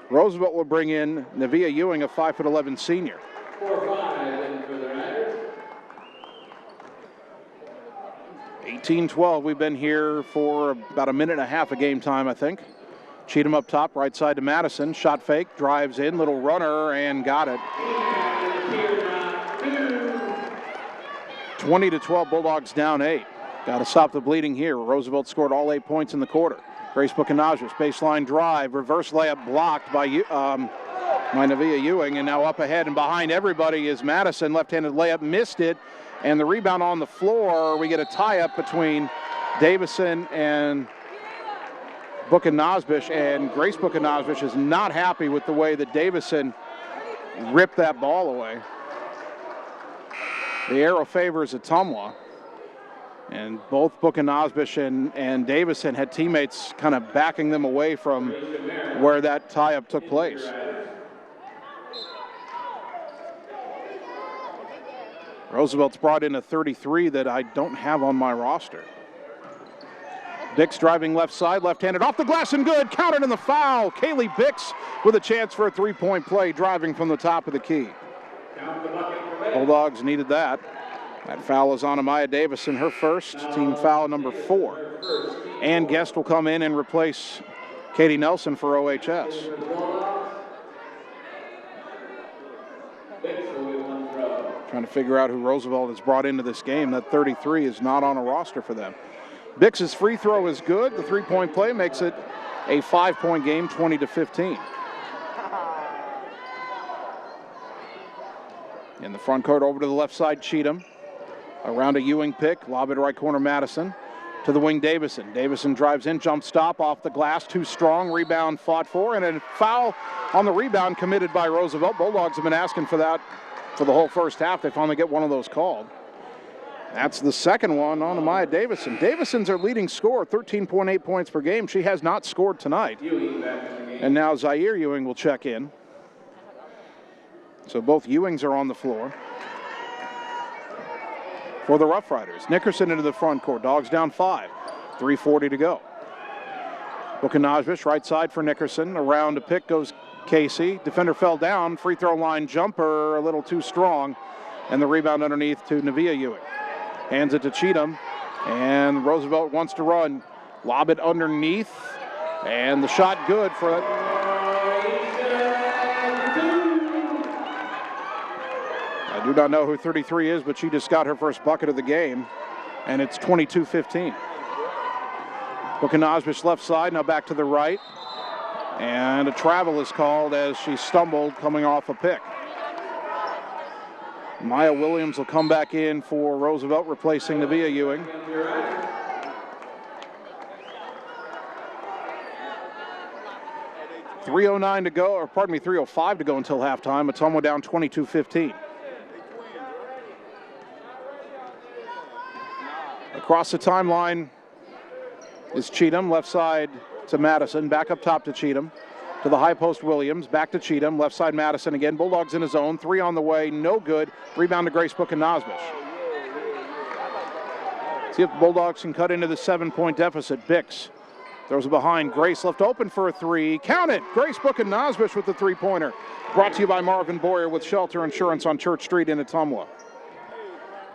Roosevelt will bring in Nevaeh Ewing, a 5'11" senior. 18-12, we've been here for about a minute and a half of game time, I think. Cheatham up top, right side to Madison. Shot fake, drives in, little runner, and got it. 20-12, Bulldogs down 8. Got to stop the bleeding here. Roosevelt scored all 8 points in the quarter. Grace Book-Nosbish, baseline drive, reverse layup blocked by Nevaeh Ewing, and now up ahead and behind everybody is Madison. Left-handed layup, missed it. And the rebound on the floor, we get a tie-up between Davison and Book-Nosbish, and Grace Book-Nosbish is not happy with the way that Davison ripped that ball away. The arrow favors Ottumwa. And both Buchanosbish and Davison had teammates kind of backing them away from where that tie-up took place. Roosevelt's brought in a 33 that I don't have on my roster. Bix driving left side, left-handed, off the glass and good, counted in the foul. Kaylee Bix with a chance for a three-point play, driving from the top of the key. Bulldogs needed that. That foul is on Amaya Davison, her first, team foul number 4. Ann Guest will come in and replace Katie Nelson for OHS. Trying to figure out who Roosevelt has brought into this game. That 33 is not on a roster for them. Bix's free throw is good. The three-point play makes it a 5-point game, 20-15. In the front court, over to the left side, Cheatham. Around a Ewing pick, lob it right corner, Madison. To the wing, Davison. Davison drives in, jump stop, off the glass, too strong. Rebound fought for, and a foul on the rebound committed by Roosevelt. Bulldogs have been asking for that for the whole first half. They finally get one of those called. That's the second one on Amaya Davison. Davison's our leading scorer, 13.8 points per game. She has not scored tonight. And now Zaire Ewing will check in. So both Ewings are on the floor for the Rough Riders. Nickerson into the front court. Dogs down 5. 3:40 to go. Buchanosbish right side for Nickerson. Around a pick goes Casey. Defender fell down. Free throw line jumper a little too strong. And the rebound underneath to Nevaeh Ewing. Hands it to Cheatham. And Roosevelt wants to run. Lob it underneath. And the shot good for it. I do not know who 33 is, but she just got her first bucket of the game. And it's 22-15. Buchanosbish left side, now back to the right. And a travel is called as she stumbled coming off a pick. Maya Williams will come back in for Roosevelt, replacing Nevaeh Ewing. .309 to go, or pardon me, 3:05 to go until halftime. Ottumwa down 22-15. Across the timeline is Cheatham, left side to Madison, back up top to Cheatham. To the high post, Williams, back to Cheatham, left side Madison again. Bulldogs in his own, 3 on the way, no good. Rebound to Grace Buchanosbish. See if the Bulldogs can cut into the 7-point deficit. Bix throws it behind. Grace left open for a 3. Count it! Grace Buchanosbish with the three-pointer. Brought to you by Marvin Boyer with Shelter Insurance on Church Street in Ottumwa.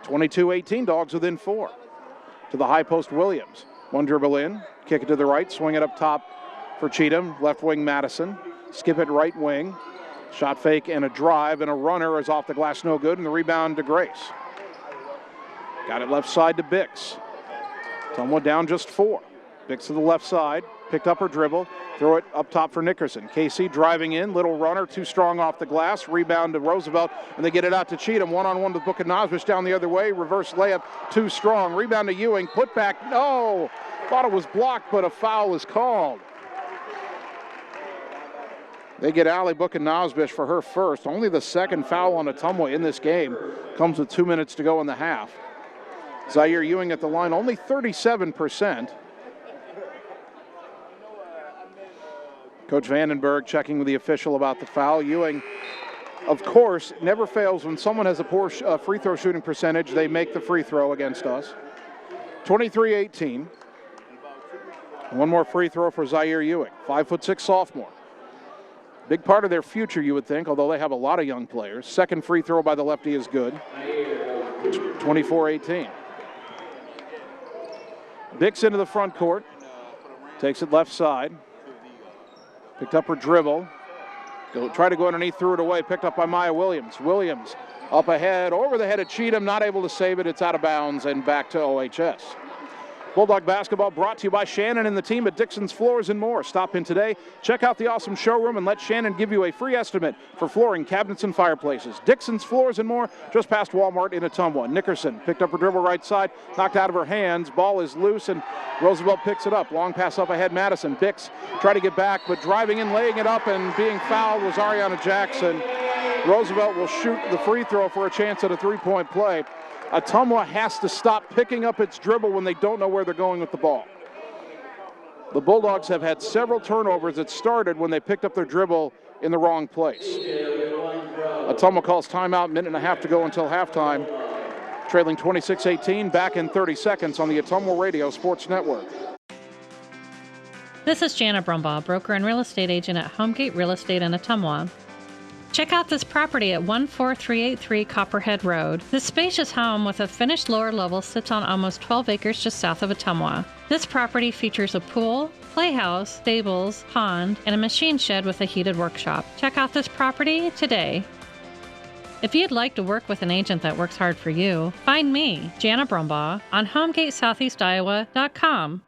22-18, Dogs within 4. To the high post, Williams. One dribble in, kick it to the right, swing it up top for Cheatham, left wing Madison. Skip it right wing. Shot fake and a drive, and a runner is off the glass, no good, and the rebound to Grace. Got it left side to Bix. Ottumwa down just 4. Bix to the left side, picked up her dribble, throw it up top for Nickerson. Casey driving in, little runner, too strong off the glass, rebound to Roosevelt, and they get it out to Cheatham. One-on-one with Buchanosbish down the other way, reverse layup, too strong. Rebound to Ewing, put back, no! Thought it was blocked, but a foul is called. They get Allie Buchanosbish for her first. Only the second foul on Ottumwa in this game. Comes with 2 minutes to go in the half. Zaire Ewing at the line, only 37%. Coach Vandenberg checking with the official about the foul. Ewing, of course, never fails when someone has a poor free throw shooting percentage. They make the free throw against us. 23-18. One more free throw for Zaire Ewing, 5'6" sophomore. Big part of their future, you would think, although they have a lot of young players. Second free throw by the lefty is good. 24-18. Bix into the front court. Takes it left side. Picked up her dribble. Try to go underneath, threw it away. Picked up by Maya Williams. Williams up ahead, over the head of Cheatham, not able to save it. It's out of bounds and back to OHS. Bulldog basketball brought to you by Shannon and the team at Dixon's Floors and More. Stop in today, check out the awesome showroom, and let Shannon give you a free estimate for flooring, cabinets, and fireplaces. Dixon's Floors and More, just past Walmart in Ottumwa. Nickerson picked up her dribble right side, knocked out of her hands. Ball is loose, and Roosevelt picks it up. Long pass up ahead, Madison. Bix tried to get back, but driving in, laying it up, and being fouled was Ariana Jackson. Roosevelt will shoot the free throw for a chance at a three-point play. Ottumwa has to stop picking up its dribble when they don't know where they're going with the ball. The Bulldogs have had several turnovers that started when they picked up their dribble in the wrong place. Ottumwa calls timeout, minute and a half to go until halftime. Trailing 26-18, back in 30 seconds on the Ottumwa Radio Sports Network. This is Jana Brumbaugh, broker and real estate agent at Homegate Real Estate in Ottumwa. Check out this property at 14383 Copperhead Road. This spacious home with a finished lower level sits on almost 12 acres just south of Ottumwa. This property features a pool, playhouse, stables, pond, and a machine shed with a heated workshop. Check out this property today. If you'd like to work with an agent that works hard for you, find me, Jana Brumbaugh, on HomegateSoutheastIowa.com.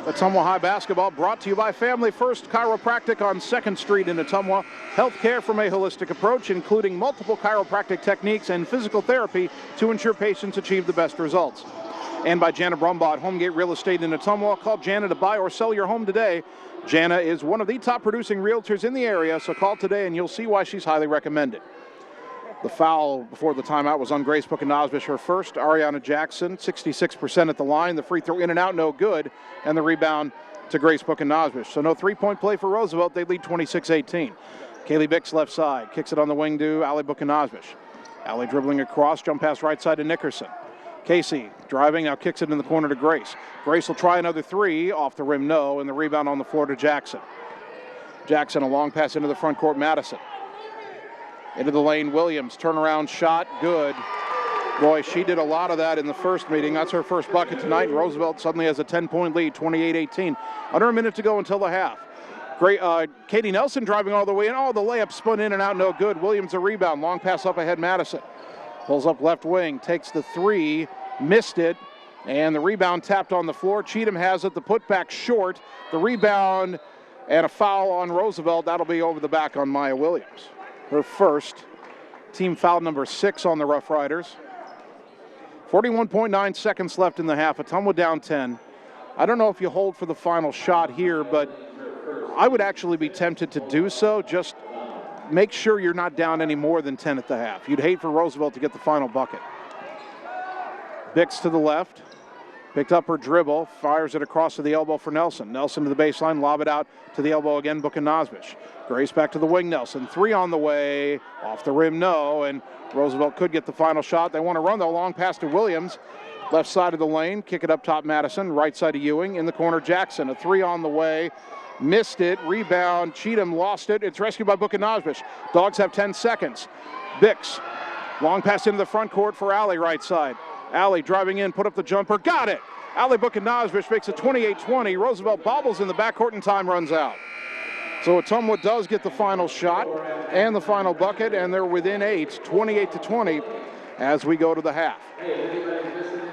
Ottumwa High Basketball brought to you by Family First Chiropractic on 2nd Street in Ottumwa. Healthcare from a holistic approach, including multiple chiropractic techniques and physical therapy to ensure patients achieve the best results. And by Jana Brumbaugh at Homegate Real Estate in Ottumwa. Call Jana to buy or sell your home today. Jana is one of the top producing realtors in the area, so call today and you'll see why she's highly recommended. The foul before the timeout was on Grace Book-Nosbish, her first. Ariana Jackson, 66% at the line. The free throw in and out, no good. And the rebound to Grace Book-Nosbish. So no three-point play for Roosevelt. They lead 26-18. Kaylee Bix left side. Kicks it on the wing to Ali Book-Nosbish. Ali dribbling across. Jump pass right side to Nickerson. Casey driving, now kicks it in the corner to Grace. Grace will try another three. Off the rim, no. And the rebound on the floor to Jackson. Jackson, a long pass into the front court, Madison. Into the lane, Williams, turnaround shot, good. Boy, she did a lot of that in the first meeting. That's her first bucket tonight, and Roosevelt suddenly has a 10-point lead, 28-18. Under a minute to go until the half. Great, Katie Nelson driving all the way in. Oh, the layup spun in and out, no good. Williams a rebound, long pass up ahead, Madison. Pulls up left wing, takes the three, missed it, and the rebound tapped on the floor. Cheatham has it, the putback short. The rebound and a foul on Roosevelt. That'll be over the back on Maya Williams. Her first, team foul number 6 on the Rough Riders. 41.9 seconds left in the half. Ottumwa down 10. I don't know if you hold for the final shot here, but I would actually be tempted to do so. Just make sure you're not down any more than 10 at the half. You'd hate for Roosevelt to get the final bucket. Bix to the left. Picked up her dribble, fires it across to the elbow for Nelson. Nelson to the baseline, lob it out to the elbow again, Book-Nosbish. Grace back to the wing, Nelson. Three on the way, off the rim, no, and Roosevelt could get the final shot. They want to run, though, long pass to Williams. Left side of the lane, kick it up top, Madison. Right side of Ewing, in the corner, Jackson. A three on the way, missed it, rebound, Cheatham lost it. It's rescued by Book-Nosbish. Dogs have 10 seconds. Bix, long pass into the front court for Alley, right side. Alley driving in, put up the jumper, got it! Alley Book-Nosbish makes it 28-20. Roosevelt bobbles in the backcourt and time runs out. So Ottumwa does get the final shot and the final bucket, and they're within 8, 28-20 as we go to the half.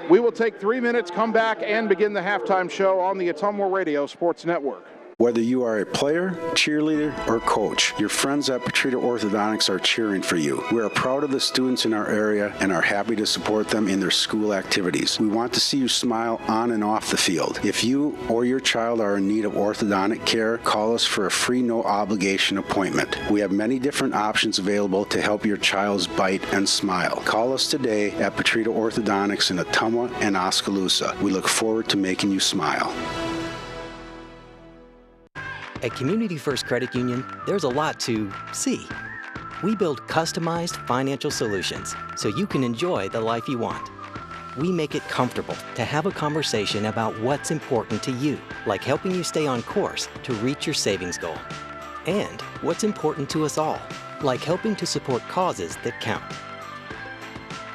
We will take 3 minutes, come back, and begin the halftime show on the Ottumwa Radio Sports Network. Whether you are a player, cheerleader, or coach, your friends at Petrita Orthodontics are cheering for you. We are proud of the students in our area and are happy to support them in their school activities. We want to see you smile on and off the field. If you or your child are in need of orthodontic care, call us for a free, no-obligation appointment. We have many different options available to help your child's bite and smile. Call us today at Petrita Orthodontics in Ottumwa and Oskaloosa. We look forward to making you smile. At Community First Credit Union, there's a lot to see. We build customized financial solutions so you can enjoy the life you want. We make it comfortable to have a conversation about what's important to you, like helping you stay on course to reach your savings goal. And what's important to us all, like helping to support causes that count.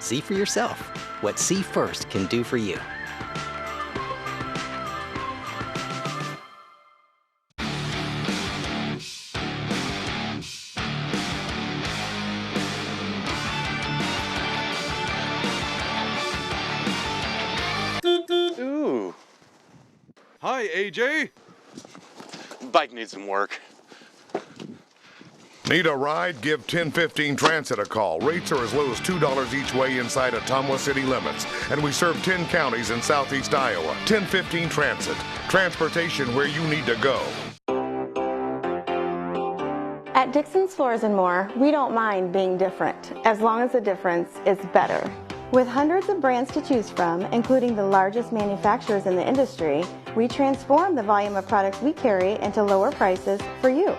See for yourself what See First can do for you. Ooh. Hi, AJ. Bike needs some work. Need a ride? Give 1015 Transit a call. Rates are as low as $2 each way inside Ottumwa city limits. And we serve 10 counties in southeast Iowa. 1015 Transit. Transportation where you need to go. At Dixon's Floors & More, we don't mind being different, as long as the difference is better. With hundreds of brands to choose from, including the largest manufacturers in the industry, we transform the volume of products we carry into lower prices for you.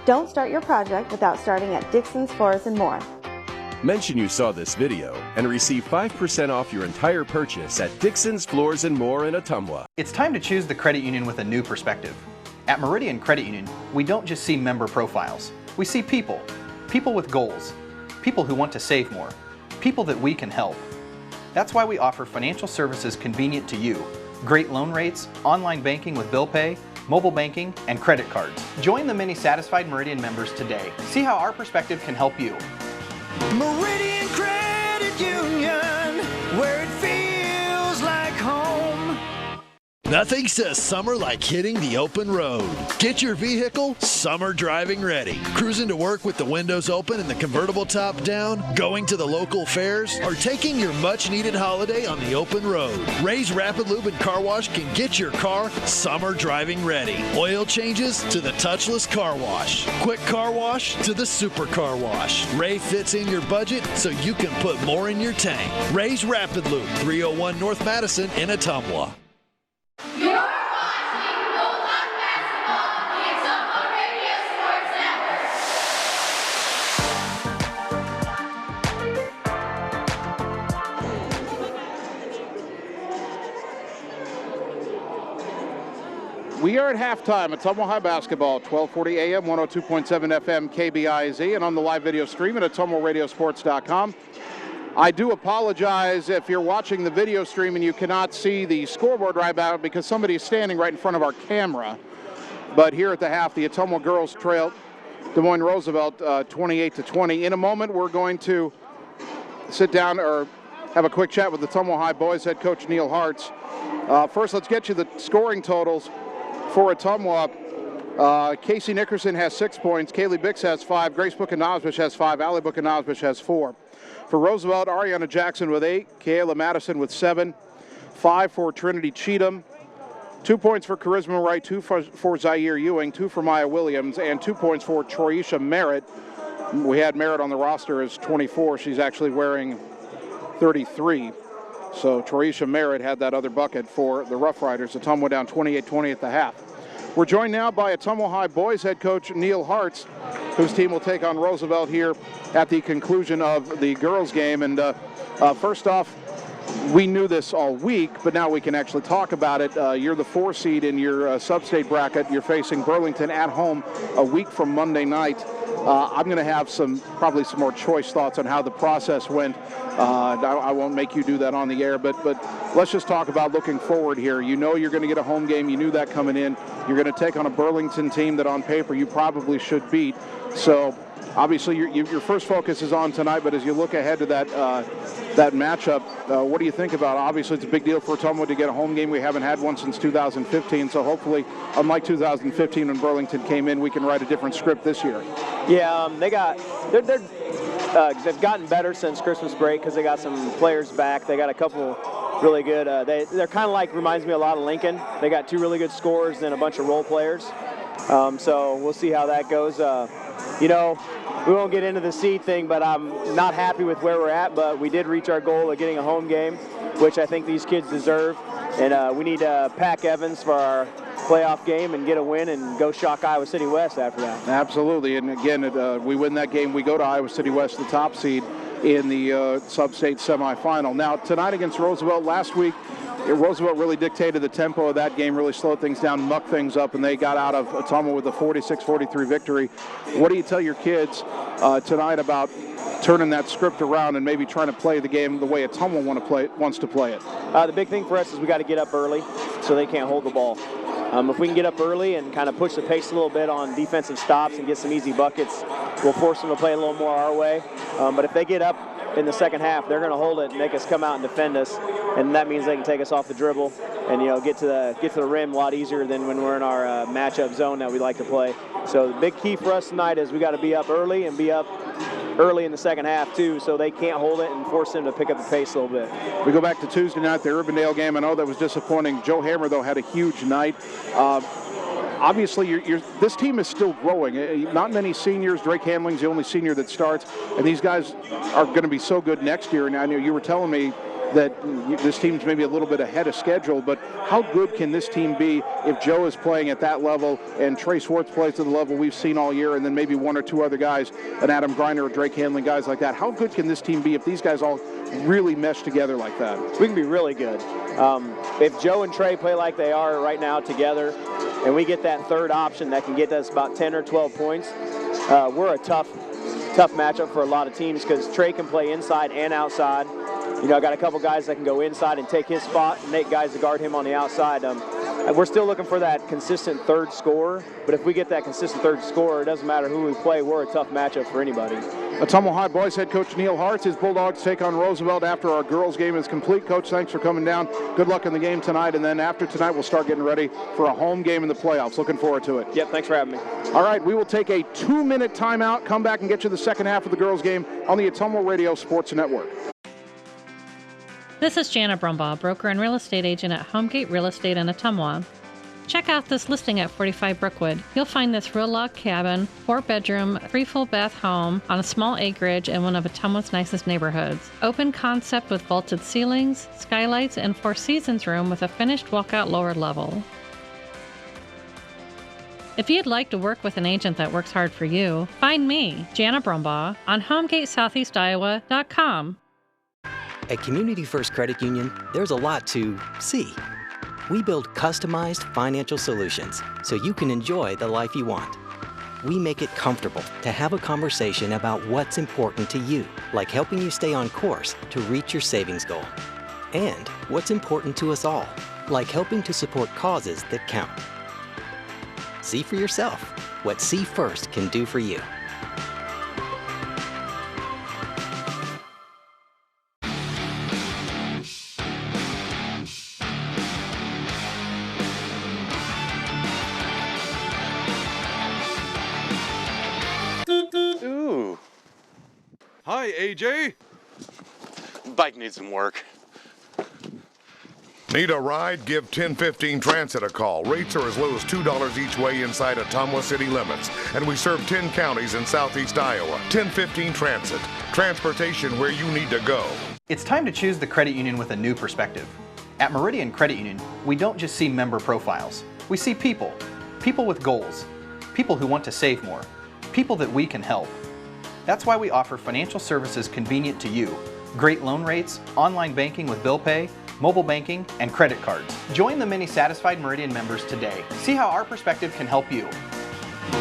Don't start your project without starting at Dixon's Floors & More. Mention you saw this video and receive 5% off your entire purchase at Dixon's Floors & More in Ottumwa. It's time to choose the credit union with a new perspective. At Meridian Credit Union, we don't just see member profiles. We see people. People with goals. People who want to save more. People that we can help. That's why we offer financial services convenient to you. Great loan rates, online banking with bill pay, mobile banking, and credit cards. Join the many satisfied Meridian members today. See how our perspective can help you. Meridian Credit Union, where it feels like home. Nothing says summer like hitting the open road. Get your vehicle summer driving ready. Cruising to work with the windows open and the convertible top down, going to the local fairs, or taking your much-needed holiday on the open road. Ray's Rapid Lube and Car Wash can get your car summer driving ready. Oil changes to the touchless car wash. Quick car wash to the super car wash. Ray fits in your budget so you can put more in your tank. Ray's Rapid Lube, 301 North Madison in Ottumwa. You're watching Bulldog Basketball on the Ottumwa Radio Sports Network. We are at halftime at Ottumwa High Basketball, 1240 AM, 102.7 FM, KBIZ, and on the live video stream at OttumwaRadioSports.com. I do apologize if you're watching the video stream and you cannot see the scoreboard right now because somebody is standing right in front of our camera. But here at the half, the Ottumwa girls trail Des Moines Roosevelt 28-20. In a moment, we're going to sit down or have a quick chat with the Ottumwa High boys head coach Neil Hartz. First, let's get you the scoring totals for Ottumwa. Casey Nickerson has 6 points. Kaylee Bix has 5. Grace Buchanosbish has 5. Allie Buchanosbish has 4. For Roosevelt, Ariana Jackson with 8, Kayla Madison with 7, 5 for Trinity Cheatham, 2 points for Charisma Wright, 2 for Zaire Ewing, 2 for Maya Williams, and 2 points for Troisha Merritt. We had Merritt on the roster as 24. She's actually wearing 33. So Troisha Merritt had that other bucket for the Rough Riders. Ottumwa down 28-20 at the half. We're joined now by Ottumwa High boys head coach Neil Hartz, whose team will take on Roosevelt here at the conclusion of the girls' game. And first off, we knew this all week, but now we can actually talk about it. You're the 4 seed in your sub-state bracket. You're facing Burlington at home a week from Monday night. I'm going to have probably some more choice thoughts on how the process went. I won't make you do that on the air, but let's just talk about looking forward here. You know you're going to get a home game. You knew that coming in. You're going to take on a Burlington team that on paper you probably should beat. So obviously your first focus is on tonight, but as you look ahead to that matchup, what do you think about it? Obviously, it's a big deal for Ottumwa to get a home game. We haven't had one since 2015, so hopefully, unlike 2015 when Burlington came in, we can write a different script this year. Yeah, they've gotten better since Christmas break because they got some players back. They got a couple really good. They're kind of like, reminds me a lot of Lincoln. They got 2 really good scorers and a bunch of role players. So we'll see how that goes. We won't get into the seed thing, but I'm not happy with where we're at, but we did reach our goal of getting a home game, which I think these kids deserve. And we need to pack Evans for our playoff game and get a win and go shock Iowa City West after that. Absolutely. And again, we win that game, we go to Iowa City West, the top seed in the sub-state semifinal. Now, tonight against Roosevelt, last week, Roosevelt really dictated the tempo of that game, really slowed things down, mucked things up, and they got out of Ottumwa with a 46-43 victory. What do you tell your kids tonight about turning that script around and maybe trying to play the game the way Ottumwa wants to play it? The big thing for us is we got to get up early so they can't hold the ball. If we can get up early and kind of push the pace a little bit on defensive stops and get some easy buckets, we'll force them to play a little more our way. But if they get up in the second half, they're going to hold it and make us come out and defend us, and that means they can take us off the dribble and get to the rim a lot easier than when we're in our matchup zone that we like to play. So the big key for us tonight is we got to be up early and be up early in the second half too, so they can't hold it and force them to pick up the pace a little bit. We go back to Tuesday night, the Urbandale game. I know that was disappointing. Joe Hammer, though, had a huge night. Obviously, this team is still growing. Not many seniors. Drake Handling's the only senior that starts, and these guys are going to be so good next year. And I know you were telling me that this team's maybe a little bit ahead of schedule, but how good can this team be if Joe is playing at that level and Trey Swartz plays to the level we've seen all year, and then maybe one or two other guys, an Adam Griner or Drake Handling, guys like that? How good can this team be if these guys all really mesh together like that? We can be really good. If Joe and Trey play like they are right now together, and we get that third option that can get us about 10 or 12 points, we're a tough matchup for a lot of teams because Trey can play inside and outside. I got a couple guys that can go inside and take his spot and make guys to guard him on the outside. We're still looking for that consistent third scorer, but if we get that consistent third scorer, it doesn't matter who we play. We're a tough matchup for anybody. Ottumwa High boys head coach Neil Hartz. His Bulldogs take on Roosevelt after our girls game is complete. Coach, thanks for coming down. Good luck in the game tonight, and then after tonight we'll start getting ready for a home game in the playoffs. Looking forward to it. Yep, thanks for having me. All right, we will take a 2-minute timeout, come back and get you the second half of the girls game on the Ottumwa Radio Sports Network. This is Jana Brumbaugh, broker and real estate agent at Homegate Real Estate in Ottumwa. Check out this listing at 45 Brookwood. You'll find this real log cabin, 4-bedroom, 3 full bath home on a small acreage in one of Ottumwa's nicest neighborhoods. Open concept with vaulted ceilings, skylights, and 4 seasons room with a finished walkout lower level. If you'd like to work with an agent that works hard for you, find me, Jana Brumbaugh, on HomegateSoutheastIowa.com. At Community First Credit Union, there's a lot to see. We build customized financial solutions so you can enjoy the life you want. We make it comfortable to have a conversation about what's important to you, like helping you stay on course to reach your savings goal. And what's important to us all, like helping to support causes that count. See for yourself what See First can do for you. Ooh. Hi, AJ. Bike needs some work. Need a ride? Give 1015 Transit a call. Rates are as low as $2 each way inside Ottumwa city limits. And we serve 10 counties in southeast Iowa. 1015 Transit. Transportation where you need to go. It's time to choose the credit union with a new perspective. At Meridian Credit Union, we don't just see member profiles. We see people. People with goals. People who want to save more. People that we can help. That's why we offer financial services convenient to you. Great loan rates, online banking with bill pay, mobile banking, and credit cards. Join the many satisfied Meridian members today. See how our perspective can help you.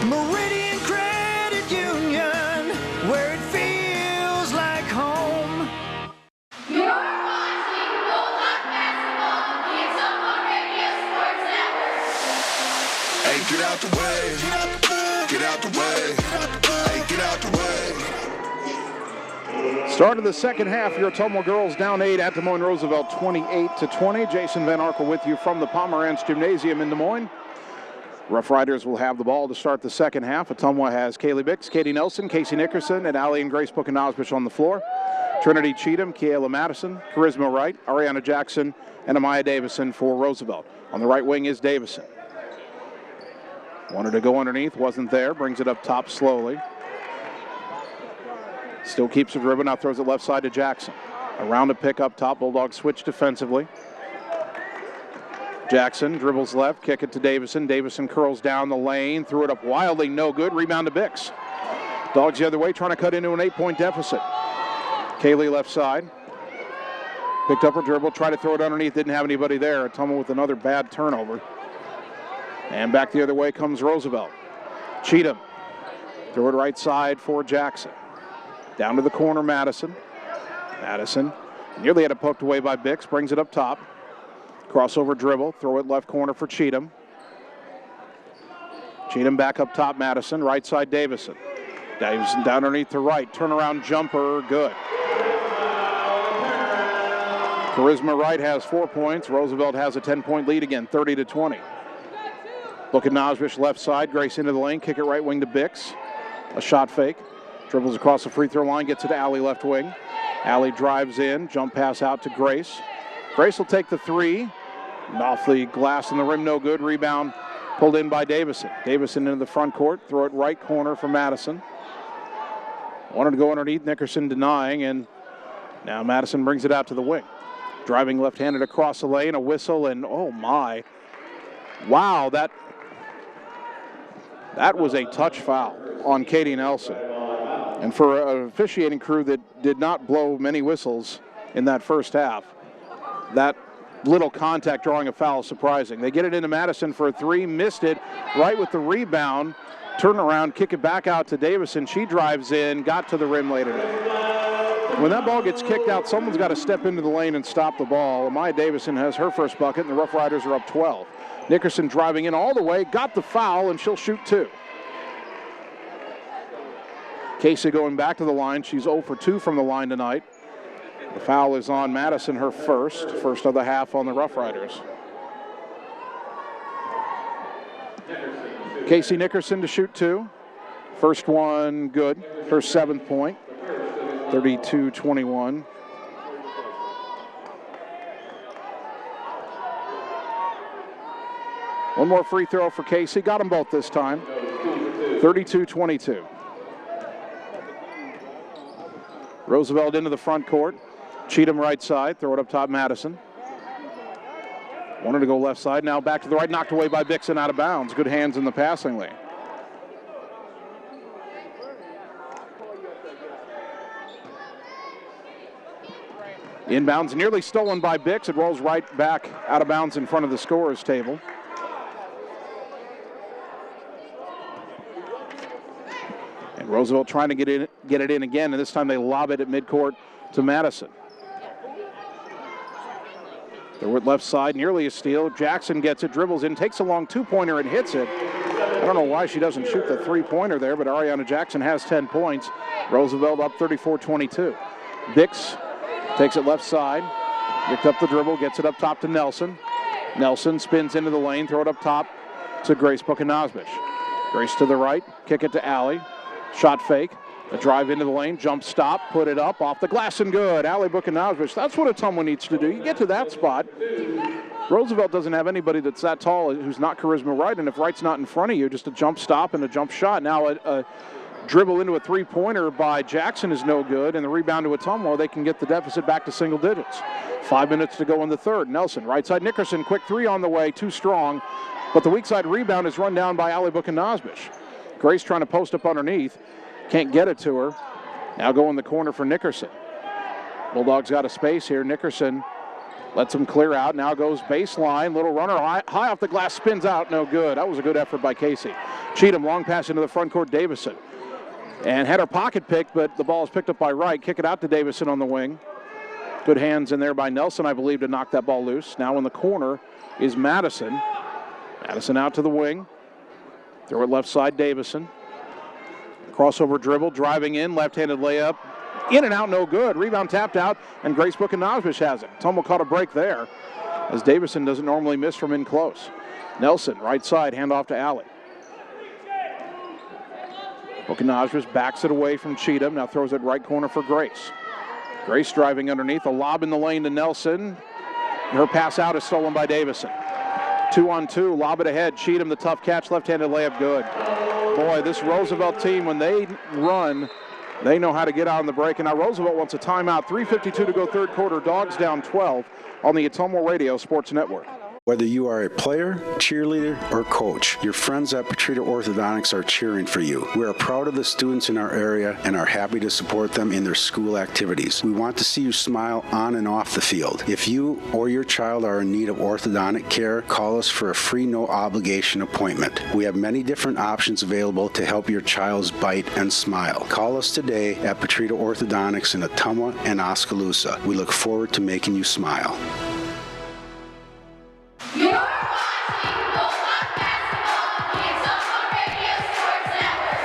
Meridian Credit Union, where it feels like home. You're watching Bulldog Basketball on the Ottumwa Radio Sports Network. Hey, get out the way. Get out the way. Hey, get out the way. Start of the second half, your Ottumwa girls down 8 at Des Moines Roosevelt, 28-20. Jason Van Arkel with you from the Pomerantz Gymnasium in Des Moines. Rough Riders will have the ball to start the second half. Ottumwa has Kaylee Bix, Katie Nelson, Casey Nickerson, and Allie and Grace Book-and-Osbich on the floor. Trinity Cheatham, Kiela Madison, Charisma Wright, Ariana Jackson, and Amaya Davison for Roosevelt. On the right wing is Davison. Wanted to go underneath, wasn't there. Brings it up top slowly. Still keeps it driven, now throws it left side to Jackson. Around to pick up top, Bulldogs switch defensively. Jackson dribbles left, kick it to Davison. Davison curls down the lane, threw it up wildly, no good. Rebound to Bix. Dogs the other way, trying to cut into an 8-point deficit. Kaylee left side. Picked up her dribble, tried to throw it underneath, didn't have anybody there. Ottumwa with another bad turnover. And back the other way comes Roosevelt. Cheatham. Throw it right side for Jackson. Down to the corner, Madison. Madison nearly had it poked away by Bix, brings it up top. Crossover dribble, throw it left corner for Cheatham. Cheatham back up top, Madison, right side Davison. Davison down underneath to right, turnaround jumper, good. Charisma Wright has 4 points. Roosevelt has a 10-point lead again, 30-20. Look at Nosbish left side. Grace into the lane. Kick it right wing to Bix. A shot fake. Dribbles across the free throw line. Gets it to Allie left wing. Allie drives in. Jump pass out to Grace. Grace will take the three. Off the glass in the rim, no good. Rebound pulled in by Davison. Davison into the front court. Throw it right corner for Madison. Wanted to go underneath. Nickerson denying, and now Madison brings it out to the wing. Driving left-handed across the lane. A whistle, and oh my. Wow, that was a touch foul on Katie Nelson. And for an officiating crew that did not blow many whistles in that first half, that little contact drawing a foul is surprising. They get it into Madison for a three, missed it right with the rebound. Turn around, kick it back out to Davison. She drives in, got to the rim, laid it in. When that ball gets kicked out, someone's got to step into the lane and stop the ball. Amaya Davison has her first bucket, and the Rough Riders are up 12. Nickerson driving in all the way, got the foul, and she'll shoot two. Casey going back to the line. She's 0 for 2 from the line tonight. The foul is on Madison, her first of the half on the Rough Riders. Casey Nickerson to shoot two. First one good, her 7th point, 32-21. One more free throw for Casey. Got them both this time. 32-22. Roosevelt into the front court. Cheatham right side. Throw it up top, Madison. Wanted to go left side. Now back to the right. Knocked away by Bixen, out of bounds. Good hands in the passing lane. Inbounds, nearly stolen by Bix. It rolls right back out of bounds in front of the scorer's table. And Roosevelt trying to get it in again, and this time they lob it at midcourt to Madison. They're at left side, nearly a steal. Jackson gets it, dribbles in, takes a long two-pointer and hits it. I don't know why she doesn't shoot the three-pointer there, but Ariana Jackson has 10 points. Roosevelt up 34-22. Bix takes it left side, picked up the dribble, gets it up top to Nelson. Nelson spins into the lane, throw it up top to Grace Buchanosbish. Grace to the right, kick it to Allie. Shot fake, a drive into the lane, jump stop, put it up, off the glass and good. Allie Buchanosbish, that's what Ottumwa needs to do. You get to that spot. Roosevelt doesn't have anybody that's that tall who's not Charisma Wright, and if Wright's not in front of you, just a jump stop and a jump shot. Now a dribble into a three-pointer by Jackson is no good, and the rebound to Ottumwa, they can get the deficit back to single digits. 5 minutes to go in the third. Nelson, right side, Nickerson, quick three on the way, too strong, but the weak side rebound is run down by Allie Buchanosbish. Grace trying to post up underneath, can't get it to her. Now go in the corner for Nickerson. Bulldogs got a space here. Nickerson lets him clear out. Now goes baseline. Little runner high off the glass, spins out. No good. That was a good effort by Casey. Cheatham, long pass into the front court. Davison. And had her pocket picked, but the ball is picked up by Wright. Kick it out to Davison on the wing. Good hands in there by Nelson, I believe, to knock that ball loose. Now in the corner is Madison. Madison out to the wing. Throw it left side, Davison. Crossover dribble, driving in, left-handed layup. In and out, no good. Rebound tapped out, and Grace Buchanosbish has it. Ottumwa caught a break there, as Davison doesn't normally miss from in close. Nelson, right side, handoff to Allie. Buchanosbish backs it away from Cheatham, now throws it right corner for Grace. Grace driving underneath, a lob in the lane to Nelson. Her pass out is stolen by Davison. 2-on-2, lob it ahead. Cheatham, the tough catch, left-handed layup, good. Boy, this Roosevelt team, when they run, they know how to get out on the break. And now Roosevelt wants a timeout. 3:52 to go third quarter. Dogs down 12 on the Ottumwa Radio Sports Network. Whether you are a player, cheerleader, or coach, your friends at Petrita Orthodontics are cheering for you. We are proud of the students in our area and are happy to support them in their school activities. We want to see you smile on and off the field. If you or your child are in need of orthodontic care, call us for a free, no-obligation appointment. We have many different options available to help your child's bite and smile. Call us today at Petrita Orthodontics in Ottumwa and Oskaloosa. We look forward to making you smile. You're watching Bulldog Basketball on the Ottumwa Radio Sports Network.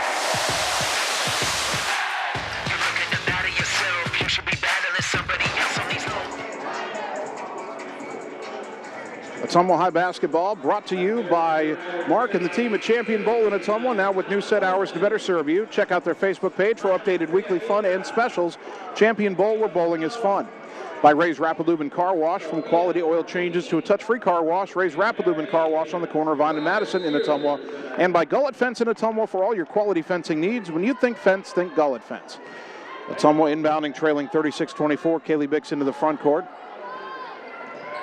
You're looking to better yourself. You should be battling somebody else on these low. Ottumwa High basketball brought to you by Mark and the team at Champion Bowl in Ottumwa, now with new set hours to better serve you. Check out their Facebook page for updated weekly fun and specials. Champion Bowl, where bowling is fun. By Ray's Rapid Lube and Car Wash, from quality oil changes to a touch-free car wash. Ray's Rapid Lube and Car Wash on the corner of Vine and Madison in Ottumwa. And by Gullet Fence in Ottumwa for all your quality fencing needs. When you think fence, think Gullet Fence. Ottumwa inbounding, trailing 36-24. Kaylee Bix into the front court.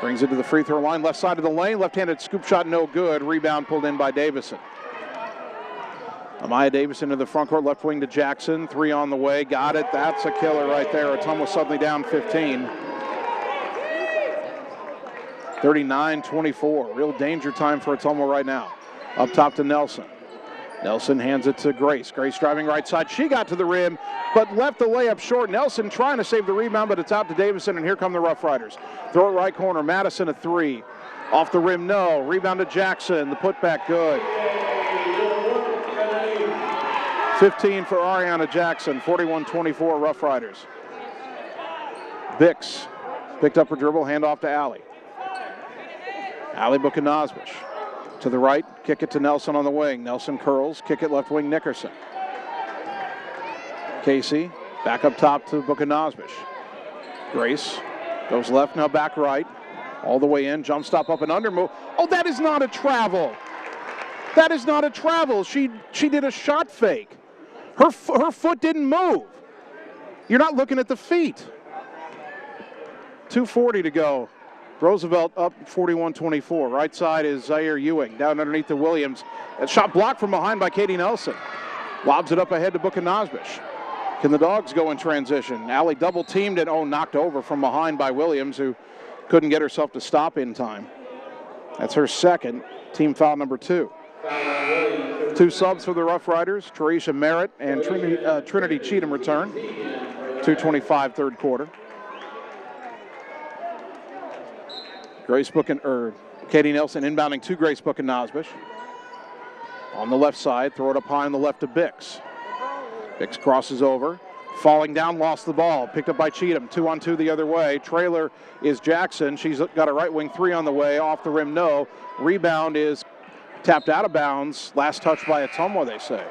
Brings it to the free throw line, left side of the lane. Left-handed scoop shot, no good. Rebound pulled in by Davison. Amaya Davison to the front court, left wing to Jackson. 3 on the way, got it. That's a killer right there. Ottumwa suddenly down 15. 39-24. Real danger time for Ottumwa right now. Up top to Nelson. Nelson hands it to Grace. Grace driving right side. She got to the rim, but left the layup short. Nelson trying to save the rebound, but it's out to Davison, and here come the Rough Riders. Throw it right corner. Madison a 3. Off the rim, no. Rebound to Jackson. The putback good. 15 for Ariana Jackson. 41-24 Rough Riders. Bix picked up her dribble. Hand off to Allie. Allie Buchanosbish. To the right, kick it to Nelson on the wing. Nelson curls, kick it left wing Nickerson. Casey, back up top to Buchanosbish. Grace goes left, now back right. All the way in, jump stop up and under move. Oh, that is not a travel. That is not a travel. She did a shot fake. Her foot didn't move. You're not looking at the feet. 2:40 to go. Roosevelt up 41-24. Right side is Zaire Ewing. Down underneath to Williams. A shot blocked from behind by Katie Nelson. Lobs it up ahead to Buchanosbish. Can the Dogs go in transition? Allie double teamed and knocked over from behind by Williams, who couldn't get herself to stop in time. That's her second. Team foul number 2. 2 subs for the Rough Riders. Teresha Merritt and Trinity Cheatham return. 2:25 third quarter. Katie Nelson inbounding to Grace Buchanosbish. On the left side, throw it up high on the left to Bix. Bix crosses over. Falling down, lost the ball. Picked up by Cheatham. 2-on-2 the other way. Trailer is Jackson. She's got a right wing 3 on the way. Off the rim, no. Rebound is tapped out of bounds. Last touch by Ottumwa, they say.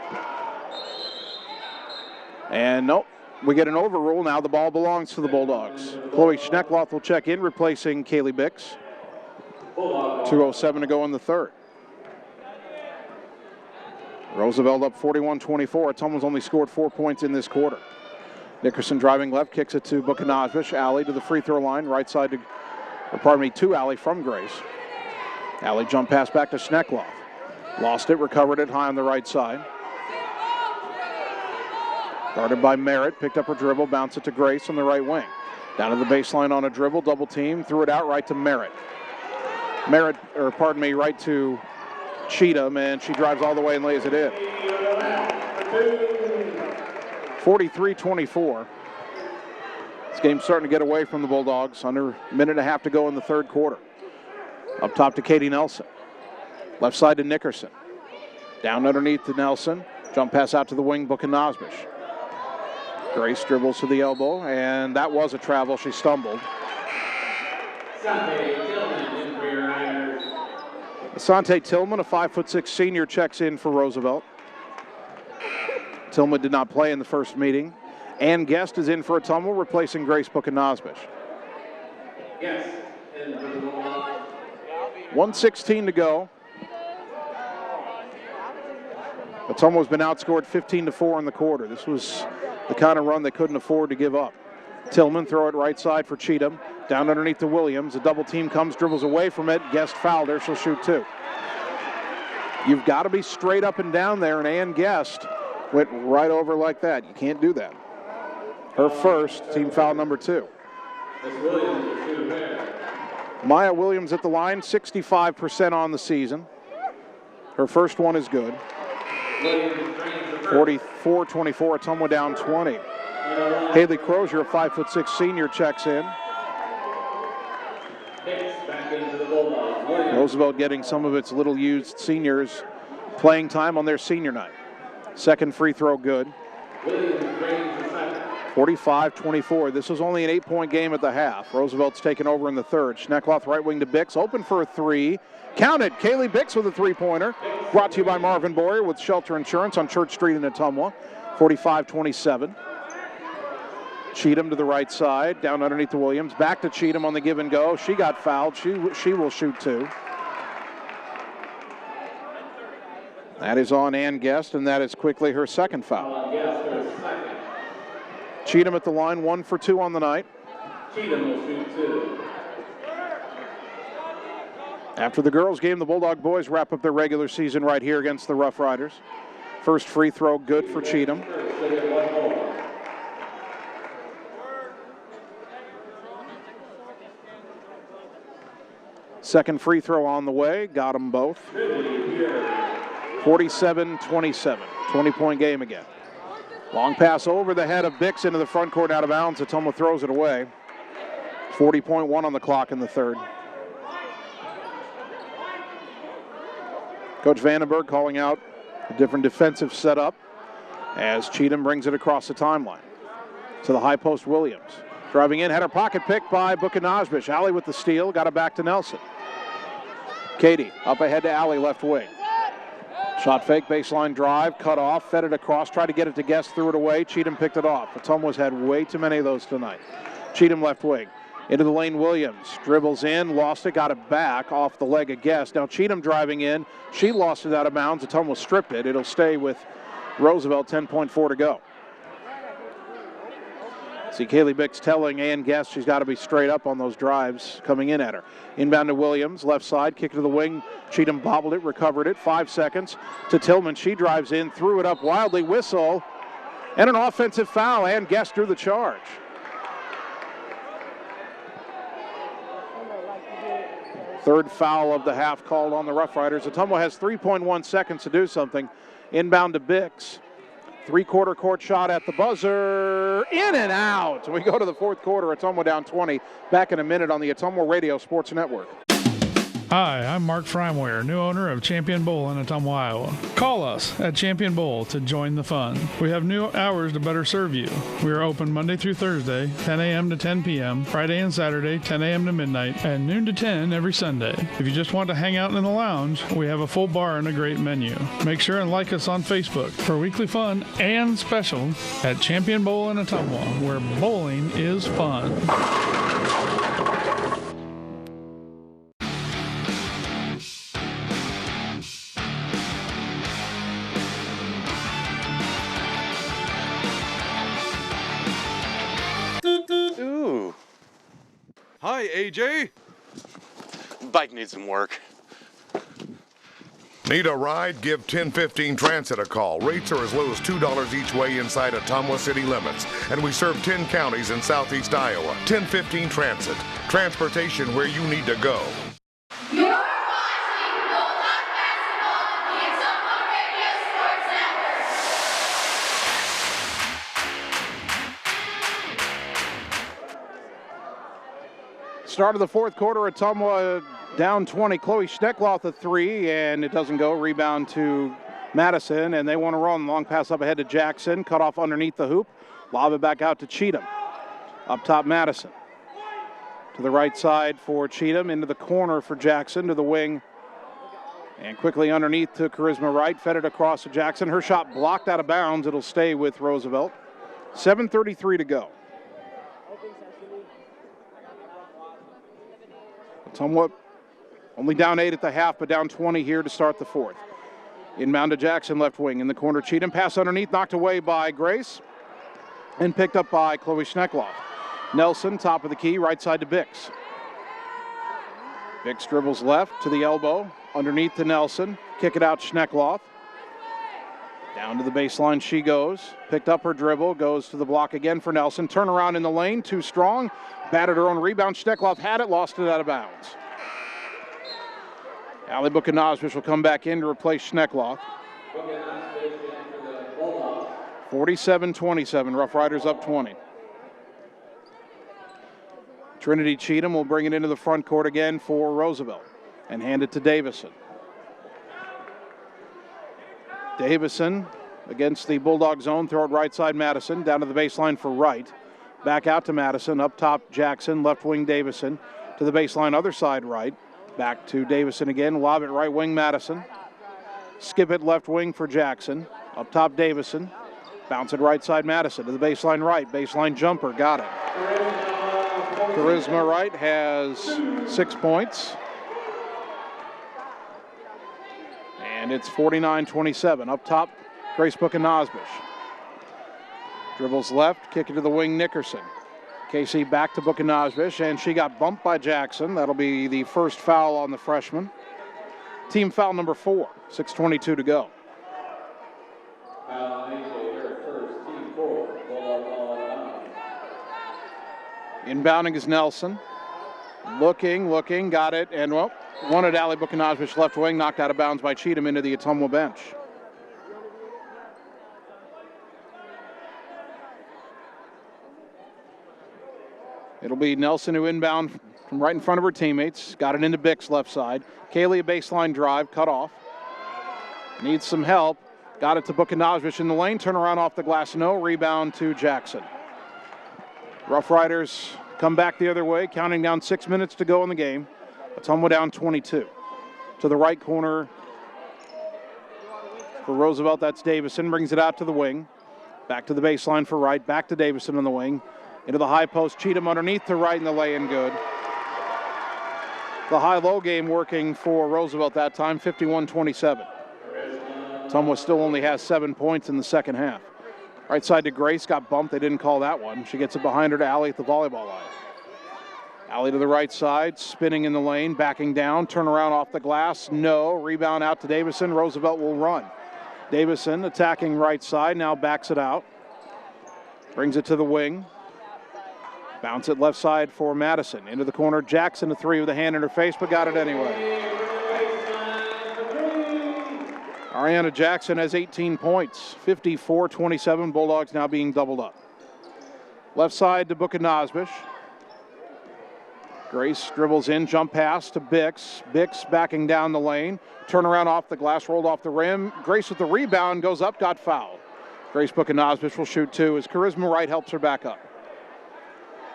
And nope. We get an overrule. Now the ball belongs to the Bulldogs. Chloe Schneckloth will check in, replacing Kaylee Bix. 2:07 to go in the third. Roosevelt up 41-24. Ottumwa's only scored 4 points in this quarter. Nickerson driving left, kicks it to Buchanosbish. Allie to the free throw line, right side to Allie from Grace. Allie jump pass back to Schneckloth. Lost it, recovered it high on the right side. Guarded by Merritt, picked up her dribble, bounced it to Grace on the right wing. Down to the baseline on a dribble, double team, threw it out right to Merritt. Right to Cheatham, and she drives all the way and lays it in. 43-24. This game's starting to get away from the Bulldogs. Under a minute and a half to go in the third quarter. Up top to Katie Nelson. Left side to Nickerson. Down underneath to Nelson. Jump pass out to the wing, Buchanosbish. Grace dribbles to the elbow, and that was a travel. She stumbled. Asante Tillman, a 5'6" senior, checks in for Roosevelt. Tillman did not play in the first meeting. Ann Guest is in for Ottumwa, replacing Grace Buchanosbish. 1:16 to go. Ottumwa's been outscored 15-4 in the quarter. This was the kind of run they couldn't afford to give up. Tillman throw it right side for Cheatham. Down underneath to Williams. A double team comes, dribbles away from it. Guest fouled her. She'll shoot 2. You've got to be straight up and down there, and Ann Guest went right over like that. You can't do that. Her first, team foul number 2. Maya Williams at the line, 65% on the season. Her first one is good. 44-24, Ottumwa down 20. Haley Crozier, a 5'6" senior, checks in. Roosevelt getting some of its little used seniors playing time on their senior night. Second free throw good. 45-24. This was only an 8-point game at the half. Roosevelt's taken over in the third. Schneckloth right wing to Bix, open for a three. Counted. Kaylee Bix with a three-pointer. Brought to you by Marvin Boyer with Shelter Insurance on Church Street in Ottumwa. 45-27. Cheatham to the right side, down underneath to Williams. Back to Cheatham on the give and go. She got fouled. She will shoot two. That is on Ann Guest, and that is quickly her second foul. Cheatham at the line, 1 for 2 on the night. Cheatham will shoot two. After the girls' game, the Bulldog boys wrap up their regular season right here against the Rough Riders. First free throw good for Cheatham. Second free throw on the way, got them both. 47-27, 20-point game again. Long pass over the head of Bix into the front court, out of bounds. Ottumwa throws it away. 40.1 on the clock in the third. Coach Vandenberg calling out a different defensive setup as Cheatham brings it across the timeline. To the high post, Williams. Driving in, had her pocket picked by Bukanajbish. Allie with the steal, got it back to Nelson. Katie up ahead to Allie, left wing. Shot fake, baseline drive, cut off, fed it across, tried to get it to Guest, threw it away. Cheatham picked it off. Ottumwa's had way too many of those tonight. Cheatham left wing. Into the lane, Williams. Dribbles in, lost it, got it back off the leg of Guest. Now Cheatham driving in. She lost it out of bounds. Ottumwa stripped it. It'll stay with Roosevelt, 10.4 to go. See Kaylee Bix telling Ann Guest she's got to be straight up on those drives coming in at her. Inbound to Williams, left side, kick it to the wing. Cheatham bobbled it, recovered it. 5 seconds to Tillman. She drives in, threw it up wildly, whistle, and an offensive foul. Ann Guest drew the charge. Third foul of the half called on the Rough Riders. Ottumwa has 3.1 seconds to do something. Inbound to Bix. Three-quarter court shot at the buzzer. In and out. We go to the fourth quarter. Ottumwa down 20. Back in a minute on the Ottumwa Radio Sports Network. Hi, I'm Mark Frimeware, new owner of Champion Bowl in Ottumwa, Iowa. Call us at Champion Bowl to join the fun. We have new hours to better serve you. We are open Monday through Thursday, 10 a.m. to 10 p.m., Friday and Saturday, 10 a.m. to midnight, and noon to 10 every Sunday. If you just want to hang out in the lounge, we have a full bar and a great menu. Make sure and like us on Facebook for weekly fun and special at Champion Bowl in Ottumwa, where bowling is fun. Ooh. Hi, AJ. Bike needs some work. Need a ride? Give 1015 Transit a call. Rates are as low as $2 each way inside Ottumwa city limits. And we serve 10 counties in southeast Iowa. 1015 Transit. Transportation where you need to go. You're watching Bulldog Basketball on the Ottumwa Radio Sports Network. Start of the fourth quarter, Ottumwa down 20. Chloe Schneckloth a three, and it doesn't go. Rebound to Madison, and they want to run. Long pass up ahead to Jackson. Cut off underneath the hoop. Lob it back out to Cheatham. Up top, Madison. To the right side for Cheatham. Into the corner for Jackson. To the wing. And quickly underneath to Charisma Wright. Fed it across to Jackson. Her shot blocked out of bounds. It'll stay with Roosevelt. 7:33 to go. Somewhat only down 8 at the half, but down 20 here to start the fourth. Inbound to Jackson, left wing. In the corner, Cheatham. Pass underneath, knocked away by Grace. And picked up by Chloe Schneckloth. Nelson, top of the key, right side to Bix. Bix dribbles left to the elbow. Underneath to Nelson. Kick it out, Schneckloth. Down to the baseline she goes. Picked up her dribble, goes to the block again for Nelson. Turnaround in the lane, too strong. Batted her own rebound. Schneckloth had it, lost it out of bounds. Allie Bukanajbish will come back in to replace Schneckloth. 47-27, Rough Riders up 20. Trinity Cheatham will bring it into the front court again for Roosevelt and hand it to Davison. Davison against the Bulldog zone. Throw it right side Madison, down to the baseline for Wright. Back out to Madison, up top Jackson, left wing Davison. To the baseline, other side Wright. Back to Davison again, lob it right wing Madison. Skip it left wing for Jackson. Up top Davison. Bounce it right side Madison to the baseline right. Baseline jumper, got it. Charisma Wright has 6 points. And it's 49-27. Up top, Grace Book-Nosbish. Dribbles left, kick it to the wing, Nickerson. Casey back to Book-Nosbish, and she got bumped by Jackson. That'll be the first foul on the freshman. Team foul number 4, 6:22 to go. Inbounding is Nelson. Looking, got it, and well, wanted Allie Book-Nosbish left wing, knocked out of bounds by Cheatham into the Ottumwa bench. It'll be Nelson who inbound from right in front of her teammates. Got it into Bix left side. Kaylee a baseline drive, cut off. Needs some help. Got it to Book-Nosbish in the lane. Turn around off the glass, no. Rebound to Jackson. Rough Riders come back the other way, counting down 6 minutes to go in the game. Ottumwa down 22. To the right corner for Roosevelt, that's Davison. Brings it out to the wing. Back to the baseline for Wright. Back to Davison on the wing. Into the high post, Cheatham underneath to Wright, and the lay-in good. The high-low game working for Roosevelt that time, 51-27. Ottumwa still only has 7 points in the second half. Right side to Grace, got bumped. They didn't call that one. She gets it behind her to Allie at the volleyball line. Allie to the right side, spinning in the lane, backing down, turn around off the glass, no. Rebound out to Davison. Roosevelt will run. Davison attacking right side, now backs it out. Brings it to the wing. Bounce it left side for Madison. Into the corner, Jackson, a three with a hand in her face, but got it anyway. Ariana Jackson has 18 points, 54-27. Bulldogs now being doubled up. Left side to Book-Nosbish. Grace dribbles in, jump pass to Bix. Bix backing down the lane. Turn around off the glass, rolled off the rim. Grace with the rebound, goes up, got fouled. Grace Book-Nosbish will shoot two as Charisma Wright helps her back up.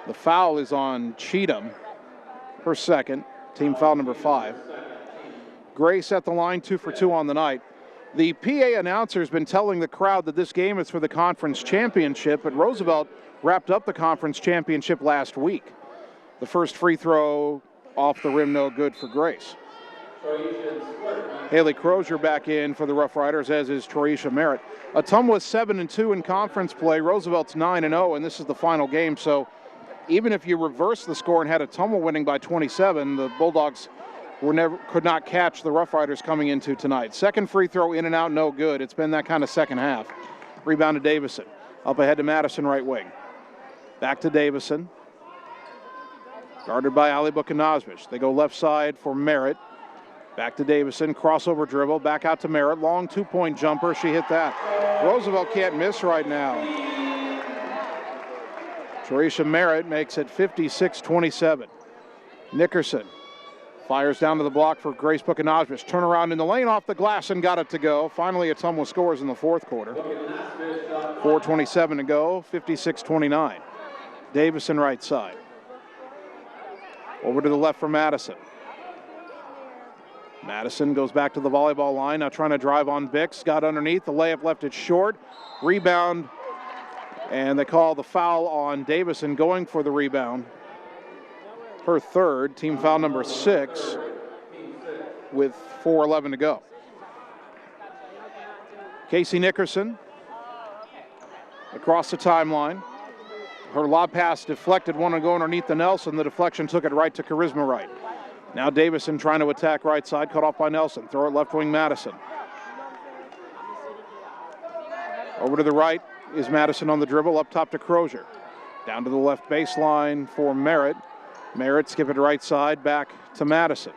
The foul is on Cheatham, her second, team foul number 5. Grace at the line, 2 for 2 on the night. The PA announcer has been telling the crowd that this game is for the conference championship, but Roosevelt wrapped up the conference championship last week. The first free throw off the rim, no good for Grace. Haley Crozier back in for the Rough Riders, as is Troisha Merritt. Ottumwa's 7-2 in conference play. Roosevelt's 9-0, and this is the final game. So even if you reverse the score and had Ottumwa winning by 27, the Bulldogs could not catch the Rough Riders coming into tonight. Second free throw in and out, no good. It's been that kind of second half. Rebound to Davison. Up ahead to Madison, right wing. Back to Davison. Guarded by Allie Book-Nosbish. They go left side for Merritt. Back to Davison, crossover dribble, back out to Merritt. Long two-point jumper, she hit that. Roosevelt can't miss right now. Troisha Merritt makes it 56-27. Nickerson fires down to the block for Grace Book-Nosbish. Turn around in the lane off the glass and got it to go. Finally, Ottumwa scores in the fourth quarter. 4:27 to go, 56-29. Davison right side. Over to the left for Madison. Madison goes back to the volleyball line, now trying to drive on Bix. Got underneath, the layup left it short. Rebound, and they call the foul on Davison going for the rebound. Her third, team foul number 6, with 4:11 to go. Casey Nickerson across the timeline. Her lob pass deflected, one to go underneath the Nelson. The deflection took it right to Charisma Wright. Now Davison trying to attack right side, cut off by Nelson. Throw it left wing Madison. Over to the right is Madison on the dribble, up top to Crozier. Down to the left baseline for Merritt. Merritt skip it right side, back to Madison.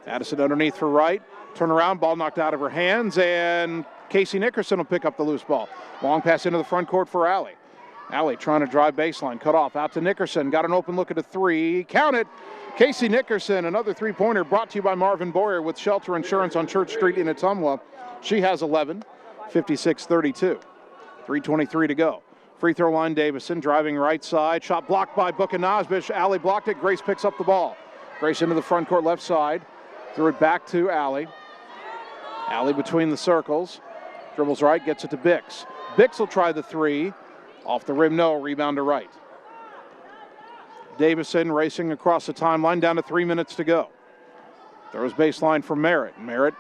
Madison underneath for Wright. Turn around, ball knocked out of her hands, and Casey Nickerson will pick up the loose ball. Long pass into the front court for Allie. Allie trying to drive baseline, cut off, out to Nickerson. Got an open look at a three, count it. Casey Nickerson, another three-pointer brought to you by Marvin Boyer with Shelter Insurance on Church Street in Ottumwa. She has 11, 56-32. 3:23 to go. Free throw line, Davison driving right side. Shot blocked by Bukanazbish. Allie blocked it. Grace picks up the ball. Grace into the front court left side. Threw it back to Allie. Allie between the circles. Dribbles right, gets it to Bix. Bix will try the three. Off the rim, no. Rebound to right. Davison racing across the timeline, down to 3 minutes to go. Throws baseline for Merritt. Merritt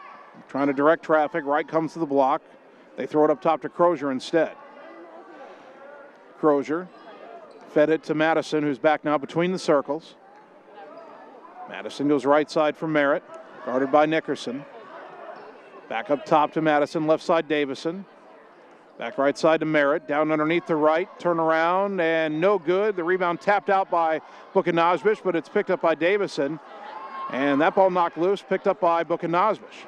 trying to direct traffic. Right comes to the block. They throw it up top to Crozier instead. Crozier fed it to Madison, who's back now between the circles. Madison goes right side for Merritt, guarded by Nickerson. Back up top to Madison, left side Davison. Back right side to Merritt, down underneath the right, turn around, and no good. The rebound tapped out by Bukanazbish, but it's picked up by Davison. And that ball knocked loose, picked up by Bukanazbish.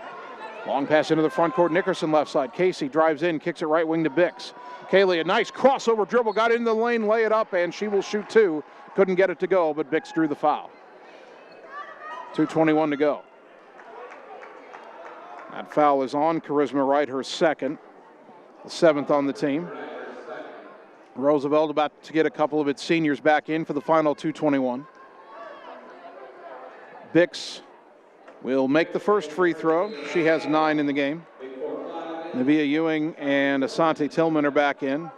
Long pass into the front court, Nickerson left side. Casey drives in, kicks it right wing to Bix. Kaylee, a nice crossover dribble, got into the lane, lay it up, and she will shoot two. Couldn't get it to go, but Bix drew the foul. 2:21 to go. That foul is on Charisma Wright, her second, the seventh on the team. Roosevelt about to get a couple of its seniors back in for the final 2:21. Bix will make the first free throw. She has 9 in the game. Nevaeh Ewing and Asante Tillman are back in.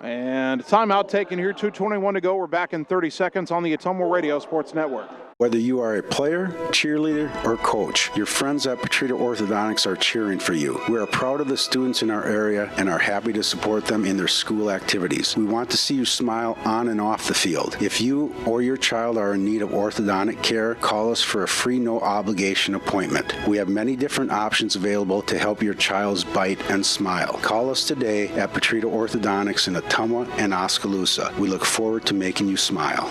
And a timeout taken here, 2:21 to go. We're back in 30 seconds on the Ottumwa Radio Sports Network. Whether you are a player, cheerleader, or coach, your friends at Petrita Orthodontics are cheering for you. We are proud of the students in our area and are happy to support them in their school activities. We want to see you smile on and off the field. If you or your child are in need of orthodontic care, call us for a free no-obligation appointment. We have many different options available to help your child's bite and smile. Call us today at Petrita Orthodontics in Ottumwa and Oskaloosa. We look forward to making you smile.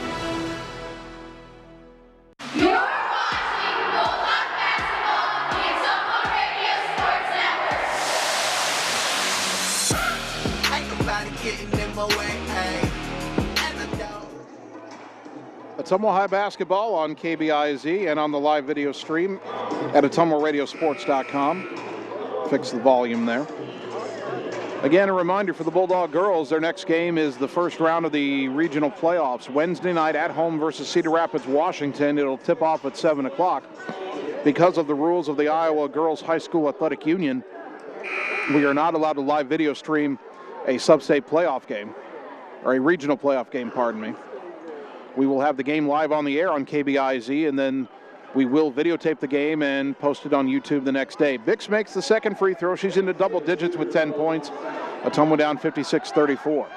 You're watching Bulldog Basketball on the Ottumwa Radio Sports Network. Ain't nobody getting in my way, hey. Ottumwa High Basketball on KBIZ and on the live video stream at OttumwaRadioSports.com. Fix the volume there. Again, a reminder for the Bulldog girls, their next game is the first round of the regional playoffs. Wednesday night at home versus Cedar Rapids, Washington. It'll tip off at 7 o'clock. Because of the rules of the Iowa Girls High School Athletic Union, we are not allowed to live video stream a sub-state playoff game, or a regional playoff game, pardon me. We will have the game live on the air on KBIZ, and then we will videotape the game and post it on YouTube the next day. Bix makes the second free throw. She's into double digits with 10 points. Ottumwa down 56-34.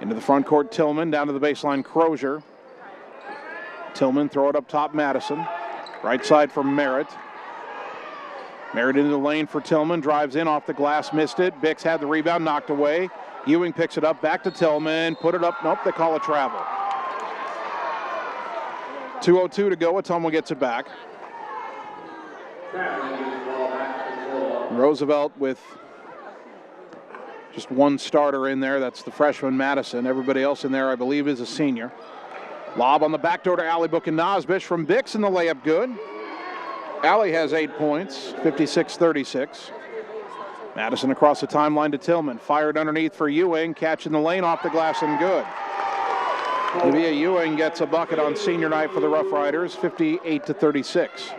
Into the front court, Tillman. Down to the baseline, Crozier. Tillman, throw it up top, Madison. Right side for Merritt. Merritt into the lane for Tillman. Drives in off the glass, missed it. Bix had the rebound, knocked away. Ewing picks it up, back to Tillman. Put it up, nope, they call it travel. 2:02 to go. Ottumwa gets it back. Roosevelt with just one starter in there. That's the freshman Madison. Everybody else in there, I believe, is a senior. Lob on the backdoor to Allie Bukanazbish from Bix, and the layup good. Allie has 8 points, 56-36. Madison across the timeline to Tillman. Fired underneath for Ewing. Catch in the lane, off the glass, and good. Nevaeh Ewing gets a bucket on senior night for the Rough Riders, 58-36.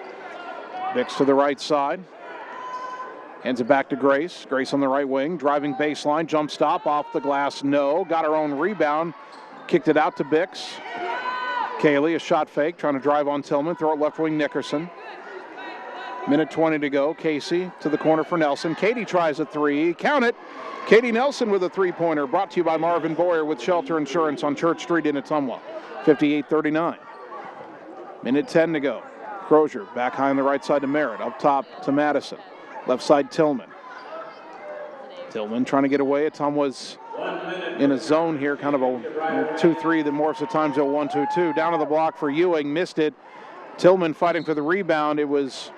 Bix to the right side. Hands it back to Grace. Grace on the right wing, driving baseline, jump stop, off the glass, no. Got her own rebound, kicked it out to Bix. Kaylee, a shot fake, trying to drive on Tillman, throw it left wing Nickerson. Minute 20 to go. Casey to the corner for Nelson. Katie tries a three. Count it. Katie Nelson with a three-pointer. Brought to you by Marvin Boyer with Shelter Insurance on Church Street in Ottumwa. 58-39. Minute 10 to go. Crozier back high on the right side to Merritt. Up top to Madison. Left side Tillman. Tillman trying to get away. Ottumwa's in a zone here. Kind of a 2-3 that morphs at times to a 1-2-2. Down to the block for Ewing. Missed it. Tillman fighting for the rebound. It was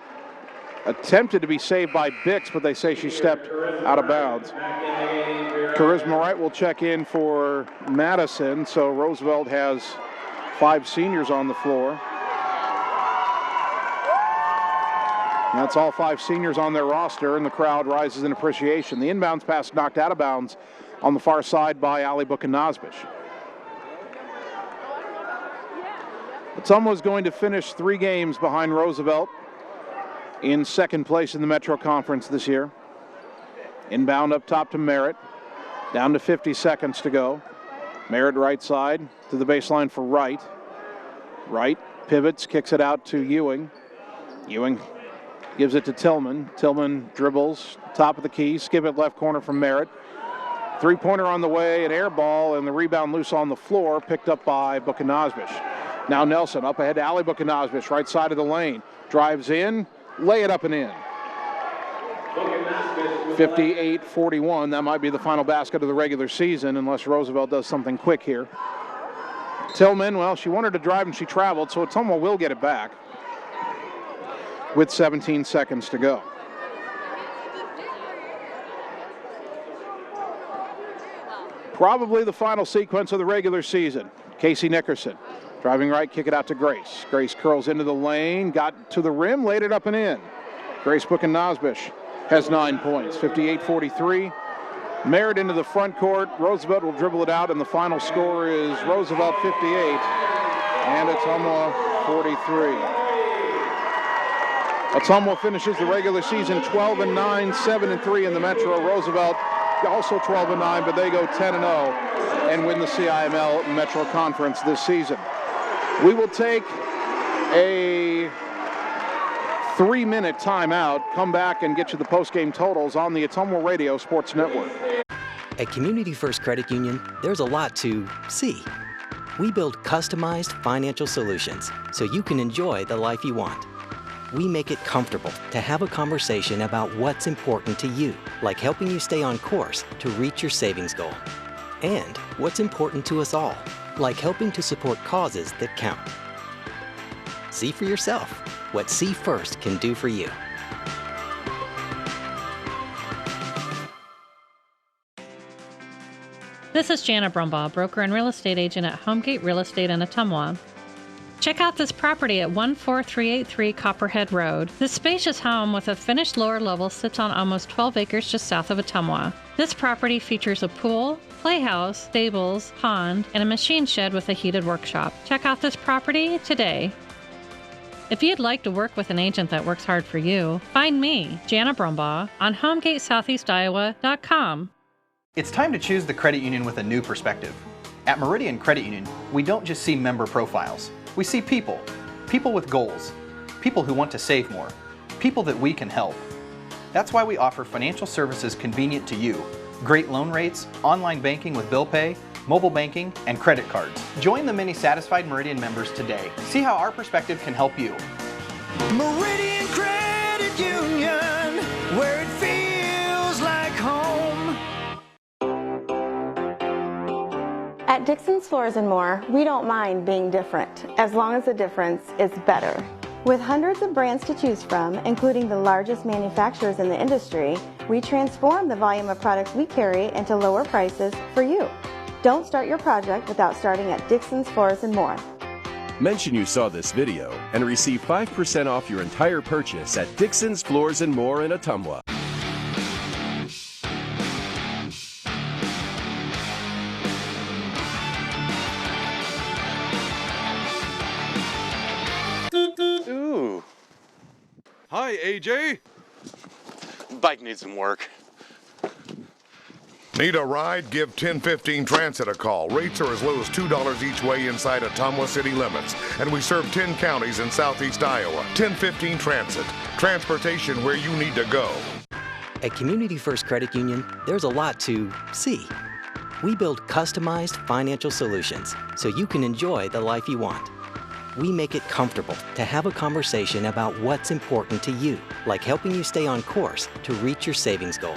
attempted to be saved by Bix, but they say she stepped out of bounds. Charisma Wright will check in for Madison, so Roosevelt has 5 seniors on the floor. That's all 5 seniors on their roster, and the crowd rises in appreciation. The inbounds pass knocked out of bounds on the far side by Ali Bukanazbish. Ottumwa is going to finish 3 games behind Roosevelt in second place in the Metro Conference this year. Inbound up top to Merritt. Down to 50 seconds to go. Merritt right side to the baseline for Wright. Wright pivots, kicks it out to Ewing. Ewing gives it to Tillman. Tillman dribbles, top of the key, skip it left corner from Merritt. 3-pointer on the way, an air ball, and the rebound loose on the floor, picked up by Bukanazbish. Now Nelson up ahead to Ali Bukanazbish, right side of the lane. Drives in, lay it up and in. 58-41, that might be the final basket of the regular season unless Roosevelt does something quick here. Tillman, well, she wanted to drive and she traveled, so Ottumwa will get it back with 17 seconds to go. Probably the final sequence of the regular season. Casey Nickerson driving right, kick it out to Grace. Grace curls into the lane, got to the rim, laid it up and in. Grace Bukanazbish has 9 points, 58-43. Merritt into the front court. Roosevelt will dribble it out, and the final score is Roosevelt 58 and Ottumwa 43. Ottumwa finishes the regular season 12-9, 7-3 in the Metro. Roosevelt also 12-9, but they go 10-0 and win the CIML Metro Conference this season. We will take a 3-minute timeout, come back and get you the post-game totals on the Ottumwa Radio Sports Network. At Community First Credit Union, there's a lot to see. We build customized financial solutions so you can enjoy the life you want. We make it comfortable to have a conversation about what's important to you, like helping you stay on course to reach your savings goal. And what's important to us all, like helping to support causes that count. See for yourself what See First can do for you. This is Jana Brumbaugh, broker and real estate agent at Homegate Real Estate in Ottumwa. Check out this property at 14383 Copperhead Road. This spacious home with a finished lower level sits on almost 12 acres just south of Ottumwa. This property features a pool, playhouse, stables, pond, and a machine shed with a heated workshop. Check out this property today. If you'd like to work with an agent that works hard for you, find me, Jana Brumbaugh, on HomegateSoutheastIowa.com. It's time to choose the credit union with a new perspective. At Meridian Credit Union, we don't just see member profiles. We see people. People with goals. People who want to save more. People that we can help. That's why we offer financial services convenient to you. Great loan rates, online banking with bill pay, mobile banking, and credit cards. Join the many satisfied Meridian members today. See how our perspective can help you. Meridian Credit Union, where it feels like home. At Dixon's Floors and More, we don't mind being different, as long as the difference is better. With hundreds of brands to choose from, including the largest manufacturers in the industry, we transform the volume of products we carry into lower prices for you. Don't start your project without starting at Dixon's Floors and More. Mention you saw this video and receive 5% off your entire purchase at Dixon's Floors and More in Ottumwa. Ooh. Hi, AJ. Bike needs some work. Need a ride? Give 1015 Transit a call. Rates are as low as $2 each way inside Ottumwa city limits. And we serve 10 counties in southeast Iowa. 1015 Transit. Transportation where you need to go. At Community First Credit Union, there's a lot to see. We build customized financial solutions so you can enjoy the life you want. We make it comfortable to have a conversation about what's important to you, like helping you stay on course to reach your savings goal.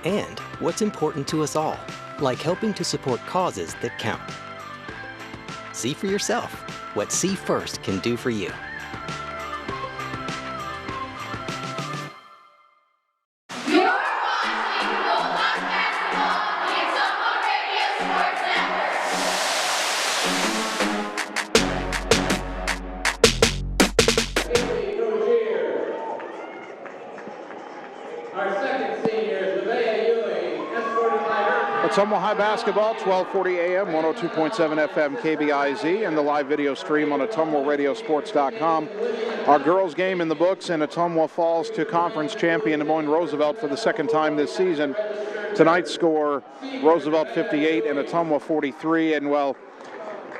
And what's important to us all, like helping to support causes that count. See for yourself what See First can do for you. You're watching Bulldog Basketball on the Ottumwa Radio Sports Network. Ottumwa High Basketball, 1240 AM, 102.7 FM KBIZ, and the live video stream on AttumwaRadioSports.com. Our girls' game in the books, and Ottumwa falls to conference champion Des Moines Roosevelt for the second time this season. Tonight's score, Roosevelt 58 and Ottumwa 43, and well,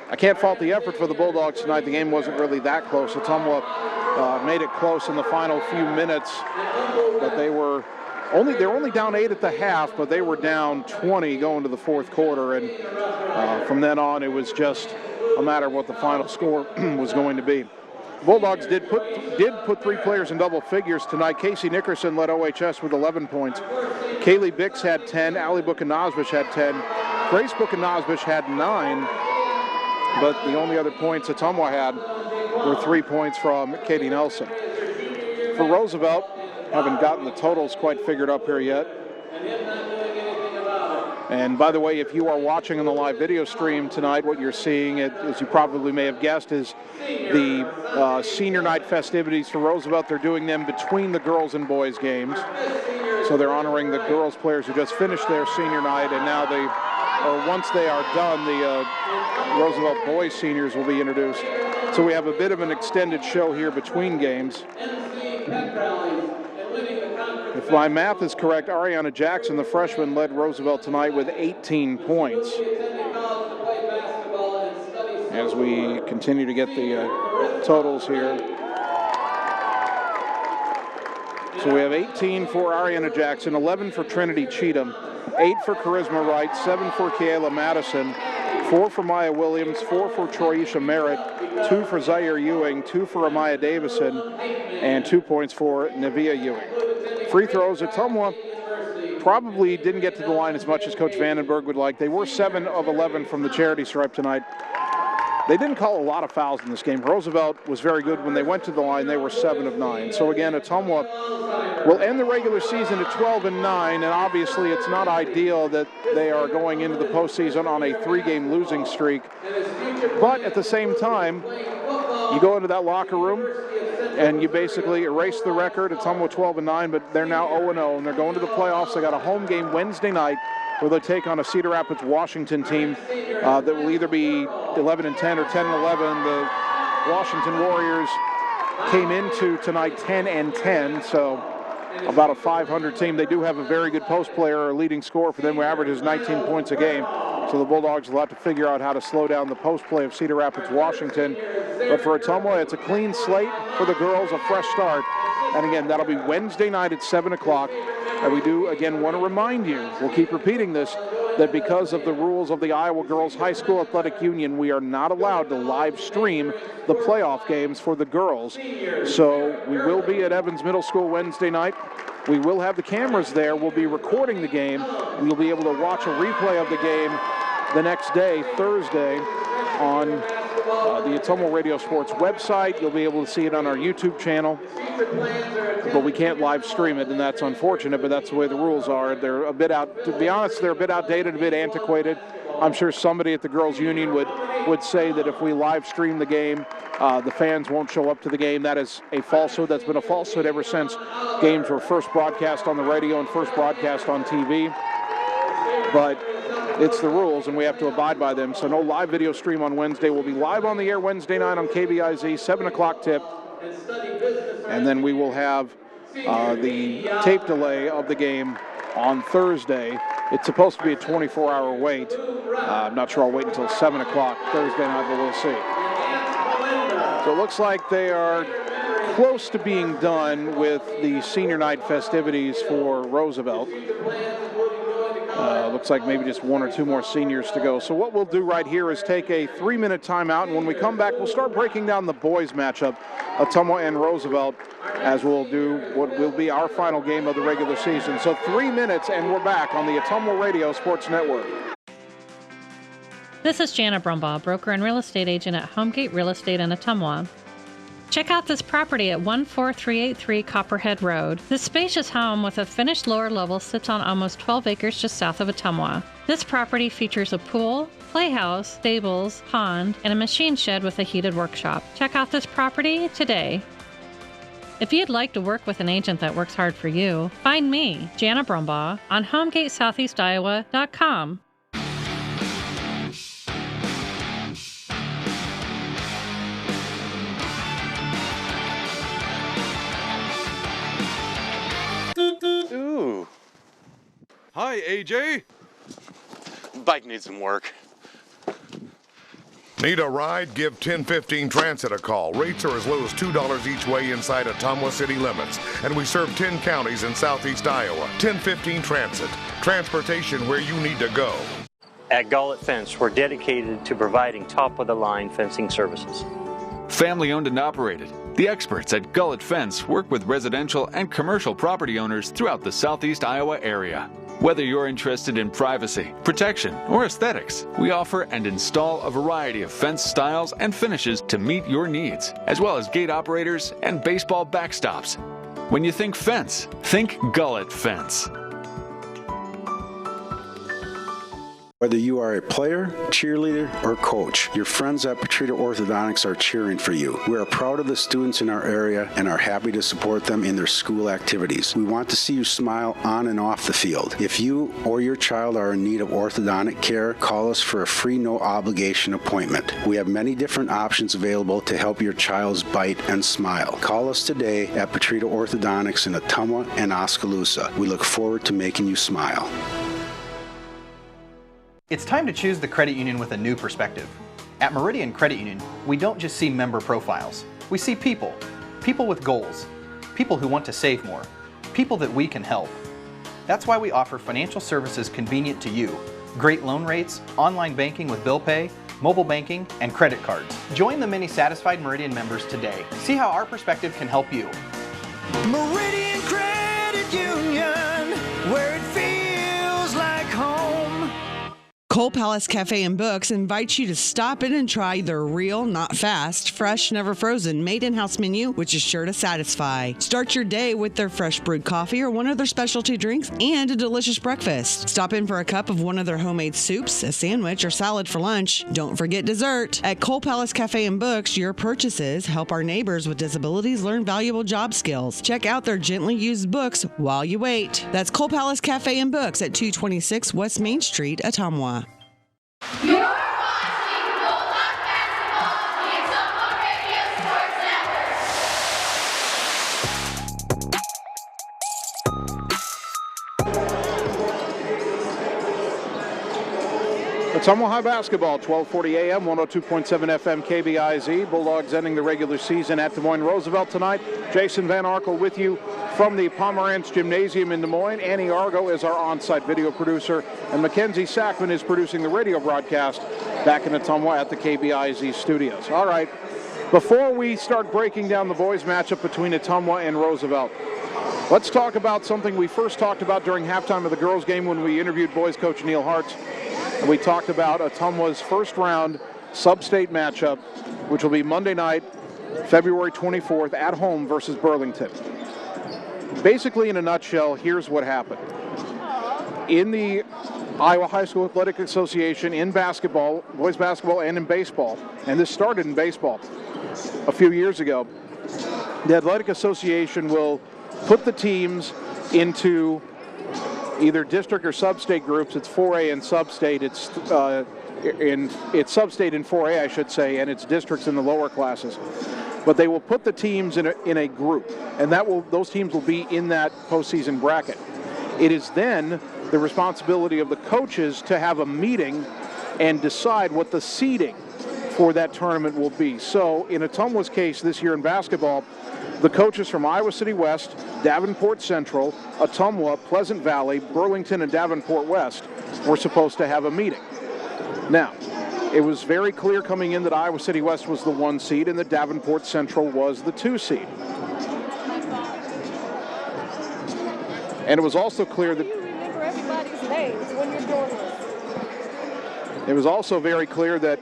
I can't fault the effort for the Bulldogs tonight. The game wasn't really that close. Ottumwa made it close in the final few minutes, but they were only down 8 at the half, but they were down 20 going to the fourth quarter, and from then on it was just a matter of what the final score was going to be. Bulldogs did put 3 players in double figures tonight. Casey Nickerson led OHS with 11 points. Kaylee Bix had 10. Allie Buchanosbish had 10. Grace Buchanosbish had 9. But the only other points Ottumwa had were 3 points from Katie Nelson. For Roosevelt, haven't gotten the totals quite figured up here yet. And by the way, if you are watching on the live video stream tonight, what you're seeing, as you probably may have guessed, is the senior night festivities for Roosevelt. They're doing them between the girls and boys games. So they're honoring the girls players who just finished their senior night, and now once they are done, the Roosevelt boys seniors will be introduced. So we have a bit of an extended show here between games. If my math is correct, Ariana Jackson, the freshman, led Roosevelt tonight with 18 points. As we continue to get the totals here. So we have 18 for Ariana Jackson, 11 for Trinity Cheatham, 8 for Charisma Wright, 7 for Kayla Madison, 4 for Maya Williams, 4 for Troisha Merritt, 2 for Zaire Ewing, 2 for Amaya Davison, and 2 points for Nevia Ewing. Free throws, Ottumwa probably didn't get to the line as much as Coach Vandenberg would like. They were 7 of 11 from the charity stripe tonight. They didn't call a lot of fouls in this game. Roosevelt was very good when they went to the line. They were 7 of 9. So again, Ottumwa will end the regular season at 12 and 9, and obviously it's not ideal that they are going into the postseason on a 3-game losing streak. But at the same time, you go into that locker room and you basically erase the record. Ottumwa 12 and 9, but they're now 0 and 0, and they're going to the playoffs. They got a home game Wednesday night where they take on a Cedar Rapids Washington team that will either be 11 and 10 or 10 and 11. The Washington Warriors came into tonight 10 and 10, so about a 500 team. They do have a very good post player, a leading scorer for them, who averages 19 points a game. So the Bulldogs will have to figure out how to slow down the post play of Cedar Rapids Washington. But for Ottumwa, it's a clean slate for the girls, a fresh start. And again, that'll be Wednesday night at 7 o'clock. And we do, again, want to remind you, we'll keep repeating this, that because of the rules of the Iowa Girls High School Athletic Union, we are not allowed to live stream the playoff games for the girls. So we will be at Evans Middle School Wednesday night. We will have the cameras there. We'll be recording the game. And you'll be able to watch a replay of the game the next day, Thursday, on the Ottumwa Radio Sports website. You'll be able to see it on our YouTube channel. But we can't live stream it, and that's unfortunate, but that's the way the rules are. They're a bit out, to be honest, they're a bit outdated, a bit antiquated. I'm sure somebody at the Girls Union would say that if we live stream the game, the fans won't show up to the game. That is a falsehood. That's been a falsehood ever since games were first broadcast on the radio and first broadcast on TV. But it's the rules, and we have to abide by them. So no live video stream on Wednesday. We'll be live on the air Wednesday night on KBIZ, 7 o'clock tip. And then we will have the tape delay of the game on Thursday. It's supposed to be a 24-hour wait. I'm not sure I'll wait until 7 o'clock Thursday night, but we'll see. So it looks like they are close to being done with the senior night festivities for Roosevelt. Looks like maybe just 1 or 2 more seniors to go. So what we'll do right here is take a 3-minute timeout, and when we come back, we'll start breaking down the boys matchup, Ottumwa and Roosevelt, as we'll do what will be our final game of the regular season. So 3 minutes, and we're back on the Ottumwa Radio Sports Network. This is Jana Brumbaugh, broker and real estate agent at Homegate Real Estate in Ottumwa. Check out this property at 14383 Copperhead Road. This spacious home with a finished lower level sits on almost 12 acres just south of Ottumwa. This property features a pool, playhouse, stables, pond, and a machine shed with a heated workshop. Check out this property today. If you'd like to work with an agent that works hard for you, find me, Jana Brumbaugh, on HomegateSoutheastIowa.com. Ooh. Hi, AJ. Bike needs some work. Need a ride? Give 1015 Transit a call. Rates are as low as $2 each way inside Ottumwa city limits. And we serve 10 counties in southeast Iowa. 1015 Transit. Transportation where you need to go. At Gullet Fence, we're dedicated to providing top-of-the-line fencing services. Family-owned and operated, the experts at Gullet Fence work with residential and commercial property owners throughout the southeast Iowa area. Whether you're interested in privacy, protection, or aesthetics, we offer and install a variety of fence styles and finishes to meet your needs, as well as gate operators and baseball backstops. When you think fence, think Gullet Fence. Whether you are a player, cheerleader, or coach, your friends at Petrita Orthodontics are cheering for you. We are proud of the students in our area and are happy to support them in their school activities. We want to see you smile on and off the field. If you or your child are in need of orthodontic care, call us for a free no-obligation appointment. We have many different options available to help your child's bite and smile. Call us today at Petrita Orthodontics in Ottumwa and Oskaloosa. We look forward to making you smile. It's time to choose the credit union with a new perspective. At Meridian Credit Union, we don't just see member profiles. We see people. People with goals. People who want to save more. People that we can help. That's why we offer financial services convenient to you. Great loan rates, online banking with bill pay, mobile banking, and credit cards. Join the many satisfied Meridian members today. See how our perspective can help you. Meridian Credit Union, where it feels like home. Coal Palace Cafe and Books invites you to stop in and try their real, not fast, fresh, never frozen, made-in-house menu, which is sure to satisfy. Start your day with their fresh brewed coffee or one of their specialty drinks and a delicious breakfast. Stop in for a cup of one of their homemade soups, a sandwich, or salad for lunch. Don't forget dessert. At Coal Palace Cafe and Books, your purchases help our neighbors with disabilities learn valuable job skills. Check out their gently used books while you wait. That's Coal Palace Cafe and Books at 226 West Main Street, Ottumwa. You're watching Bulldog Basketball on the Ottumwa Radio Sports Network. Ottumwa High Basketball, 1240 AM, 102.7 FM, KBIZ. Bulldogs ending the regular season at Des Moines Roosevelt tonight. Jason Van Arkel with you from the Pomerantz Gymnasium in Des Moines. Annie Argo is our on-site video producer, and Mackenzie Sackman is producing the radio broadcast back in Ottumwa at the KBIZ studios. All right, before we start breaking down the boys' matchup between Ottumwa and Roosevelt, let's talk about something we first talked about during halftime of the girls' game when we interviewed boys coach Neil Hartz. And we talked about Ottumwa's first-round sub-state matchup, which will be Monday night, February 24th, at home versus Burlington. Basically, in a nutshell, here's what happened. In the Iowa High School Athletic Association, in basketball, boys basketball and in baseball, and this started in baseball a few years ago, the Athletic Association will put the teams into either district or sub-state groups. It's 4A and sub-state. It's sub-state in 4A, I should say, and it's districts in the lower classes. But they will put the teams in a group, and those teams will be in that postseason bracket. It is then the responsibility of the coaches to have a meeting and decide what the seeding for that tournament will be. So in Ottumwa's case this year in basketball, the coaches from Iowa City West, Davenport Central, Ottumwa, Pleasant Valley, Burlington, and Davenport West were supposed to have a meeting. Now, it was very clear coming in that Iowa City West was the 1 seed and that Davenport Central was the 2 seed. And it was also clear that... You remember everybody's names when you're doing this. It was also very clear that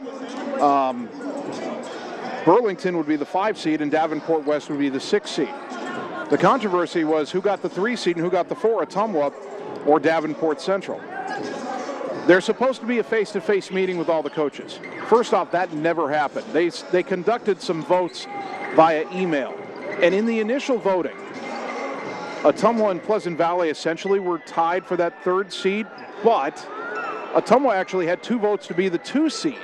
Burlington would be the 5 seed and Davenport West would be the 6 seed. The controversy was who got the 3 seed and who got the 4, Ottumwa or Davenport Central. There's supposed to be a face-to-face meeting with all the coaches. First off, that never happened. They conducted some votes via email. And in the initial voting, Ottumwa and Pleasant Valley essentially were tied for that 3rd seed, but Ottumwa actually had 2 votes to be the 2 seed.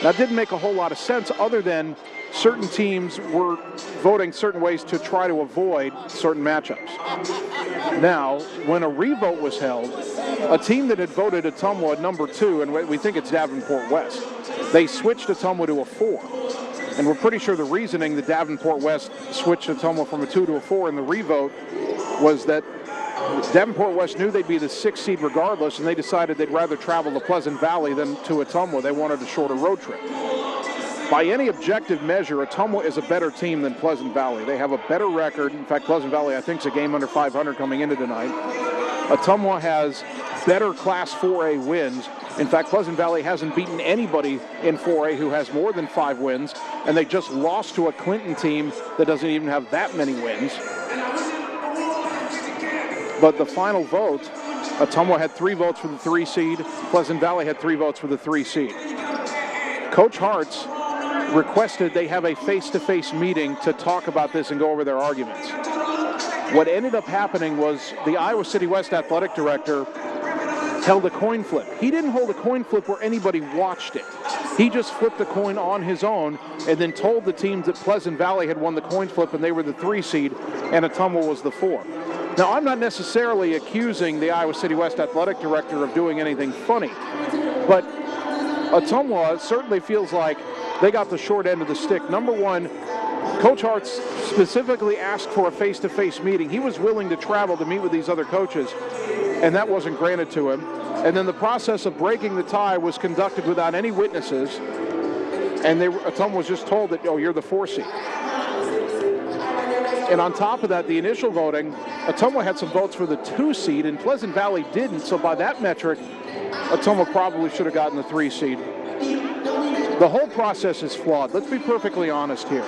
That didn't make a whole lot of sense other than certain teams were voting certain ways to try to avoid certain matchups. Now, when a revote was held, a team that had voted Ottumwa number 2, and we think it's Davenport West, they switched Ottumwa to a 4. And we're pretty sure the reasoning that Davenport West switched Ottumwa from a 2 to a 4 in the revote was that Davenport West knew they'd be the 6th seed regardless, and they decided they'd rather travel to Pleasant Valley than to Ottumwa. They wanted a shorter road trip. By any objective measure, Ottumwa is a better team than Pleasant Valley. They have a better record. In fact, Pleasant Valley, I think, is a game under 500 coming into tonight. Ottumwa has better Class 4A wins. In fact, Pleasant Valley hasn't beaten anybody in 4A who has more than 5 wins, and they just lost to a Clinton team that doesn't even have that many wins. But the final vote, Ottumwa had 3 votes for the 3 seed. Pleasant Valley had 3 votes for the 3 seed. Coach Hartz requested they have a face-to-face meeting to talk about this and go over their arguments. What ended up happening was the Iowa City West athletic director held a coin flip. He didn't hold a coin flip where anybody watched it. He just flipped a coin on his own and then told the teams that Pleasant Valley had won the coin flip and they were the 3 seed and Ottumwa was the 4. Now, I'm not necessarily accusing the Iowa City West athletic director of doing anything funny, but Ottumwa certainly feels like they got the short end of the stick. Number one, Coach Hartz specifically asked for a face-to-face meeting. He was willing to travel to meet with these other coaches, and that wasn't granted to him. And then the process of breaking the tie was conducted without any witnesses, and Ottumwa was just told that, oh, you're the 4 seed. And on top of that, the initial voting, Ottumwa had some votes for the 2 seed, and Pleasant Valley didn't. So by that metric, Ottumwa probably should have gotten the 3 seed. The whole process is flawed. Let's be perfectly honest here.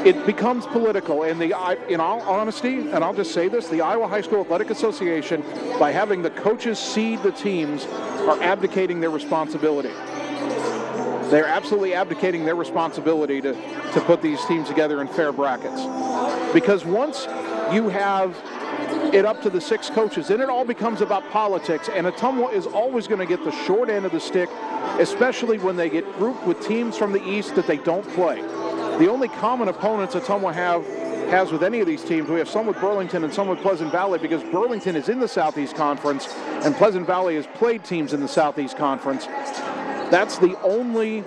It becomes political, and in all honesty, and I'll just say this, the Iowa High School Athletic Association, by having the coaches seed the teams, are abdicating their responsibility. They're absolutely abdicating their responsibility to put these teams together in fair brackets. Because once you have it up to the 6 coaches, then it all becomes about politics, and Ottumwa is always going to get the short end of the stick, especially when they get grouped with teams from the East that they don't play. The only common opponents Ottumwa has with any of these teams, we have some with Burlington and some with Pleasant Valley, because Burlington is in the Southeast Conference and Pleasant Valley has played teams in the Southeast Conference. That's the only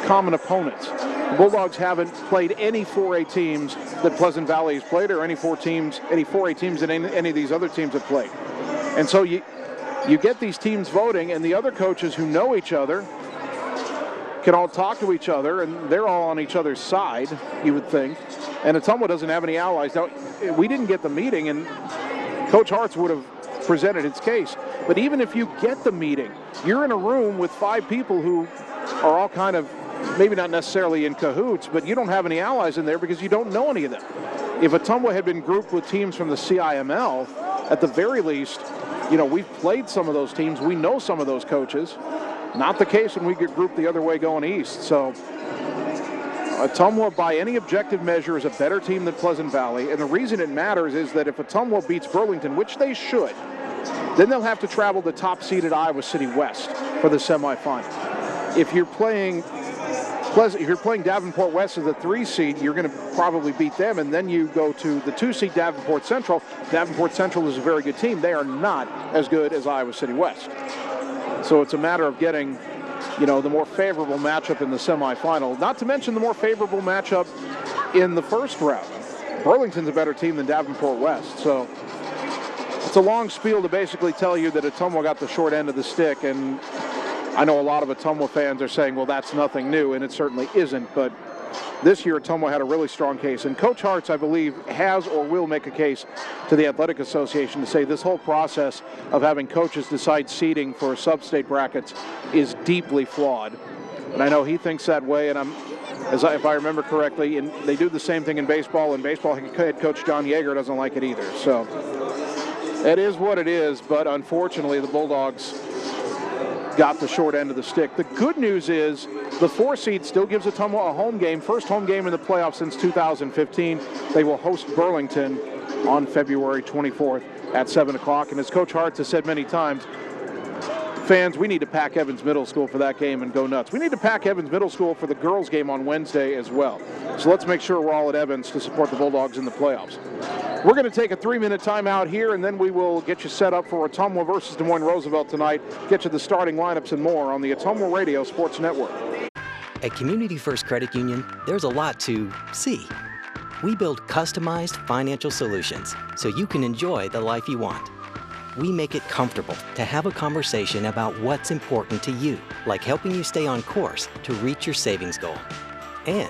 common opponents. The Bulldogs haven't played any 4A teams that Pleasant Valley has played, or any 4A teams that any of these other teams have played. And so you get these teams voting, and the other coaches who know each other can all talk to each other, and they're all on each other's side, you would think. And Ottumwa doesn't have any allies. Now, we didn't get the meeting, and Coach Hartz would have presented his case. But even if you get the meeting, you're in a room with 5 people who are all kind of maybe not necessarily in cahoots, but you don't have any allies in there because you don't know any of them. If Ottumwa had been grouped with teams from the CIML, at the very least, we've played some of those teams. We know some of those coaches. Not the case when we get grouped the other way going east. So Ottumwa, by any objective measure, is a better team than Pleasant Valley. And the reason it matters is that if Ottumwa beats Burlington, which they should, then they'll have to travel the top-seeded Iowa City West for the semifinal. If you're playing Davenport West as a 3 seed, you're going to probably beat them, and then you go to the 2 seed Davenport Central. Davenport Central is a very good team. They are not as good as Iowa City West. So it's a matter of getting, the more favorable matchup in the semifinal, not to mention the more favorable matchup in the first round. Burlington's a better team than Davenport West. So it's a long spiel to basically tell you that Ottumwa got the short end of the stick, and I know a lot of Ottumwa fans are saying, well, that's nothing new, and it certainly isn't, but this year Ottumwa had a really strong case, and Coach Hartz, I believe, has or will make a case to the Athletic Association to say this whole process of having coaches decide seeding for sub-state brackets is deeply flawed. And I know he thinks that way, and if I remember correctly, and they do the same thing in baseball, and baseball head coach John Yeager doesn't like it either. So it is what it is, but unfortunately the Bulldogs got the short end of the stick. The good news is the 4 seed still gives Ottumwa a home game, first home game in the playoffs since 2015. They will host Burlington on February 24th at 7 o'clock. And as Coach Hartz has said many times, fans, we need to pack Evans Middle School for that game and go nuts. We need to pack Evans Middle School for the girls' game on Wednesday as well. So let's make sure we're all at Evans to support the Bulldogs in the playoffs. We're going to take a 3-minute timeout here, and then we will get you set up for Ottumwa versus Des Moines Roosevelt tonight, get you the starting lineups and more on the Ottumwa Radio Sports Network. At Community First Credit Union, there's a lot to see. We build customized financial solutions so you can enjoy the life you want. We make it comfortable to have a conversation about what's important to you, like helping you stay on course to reach your savings goal. And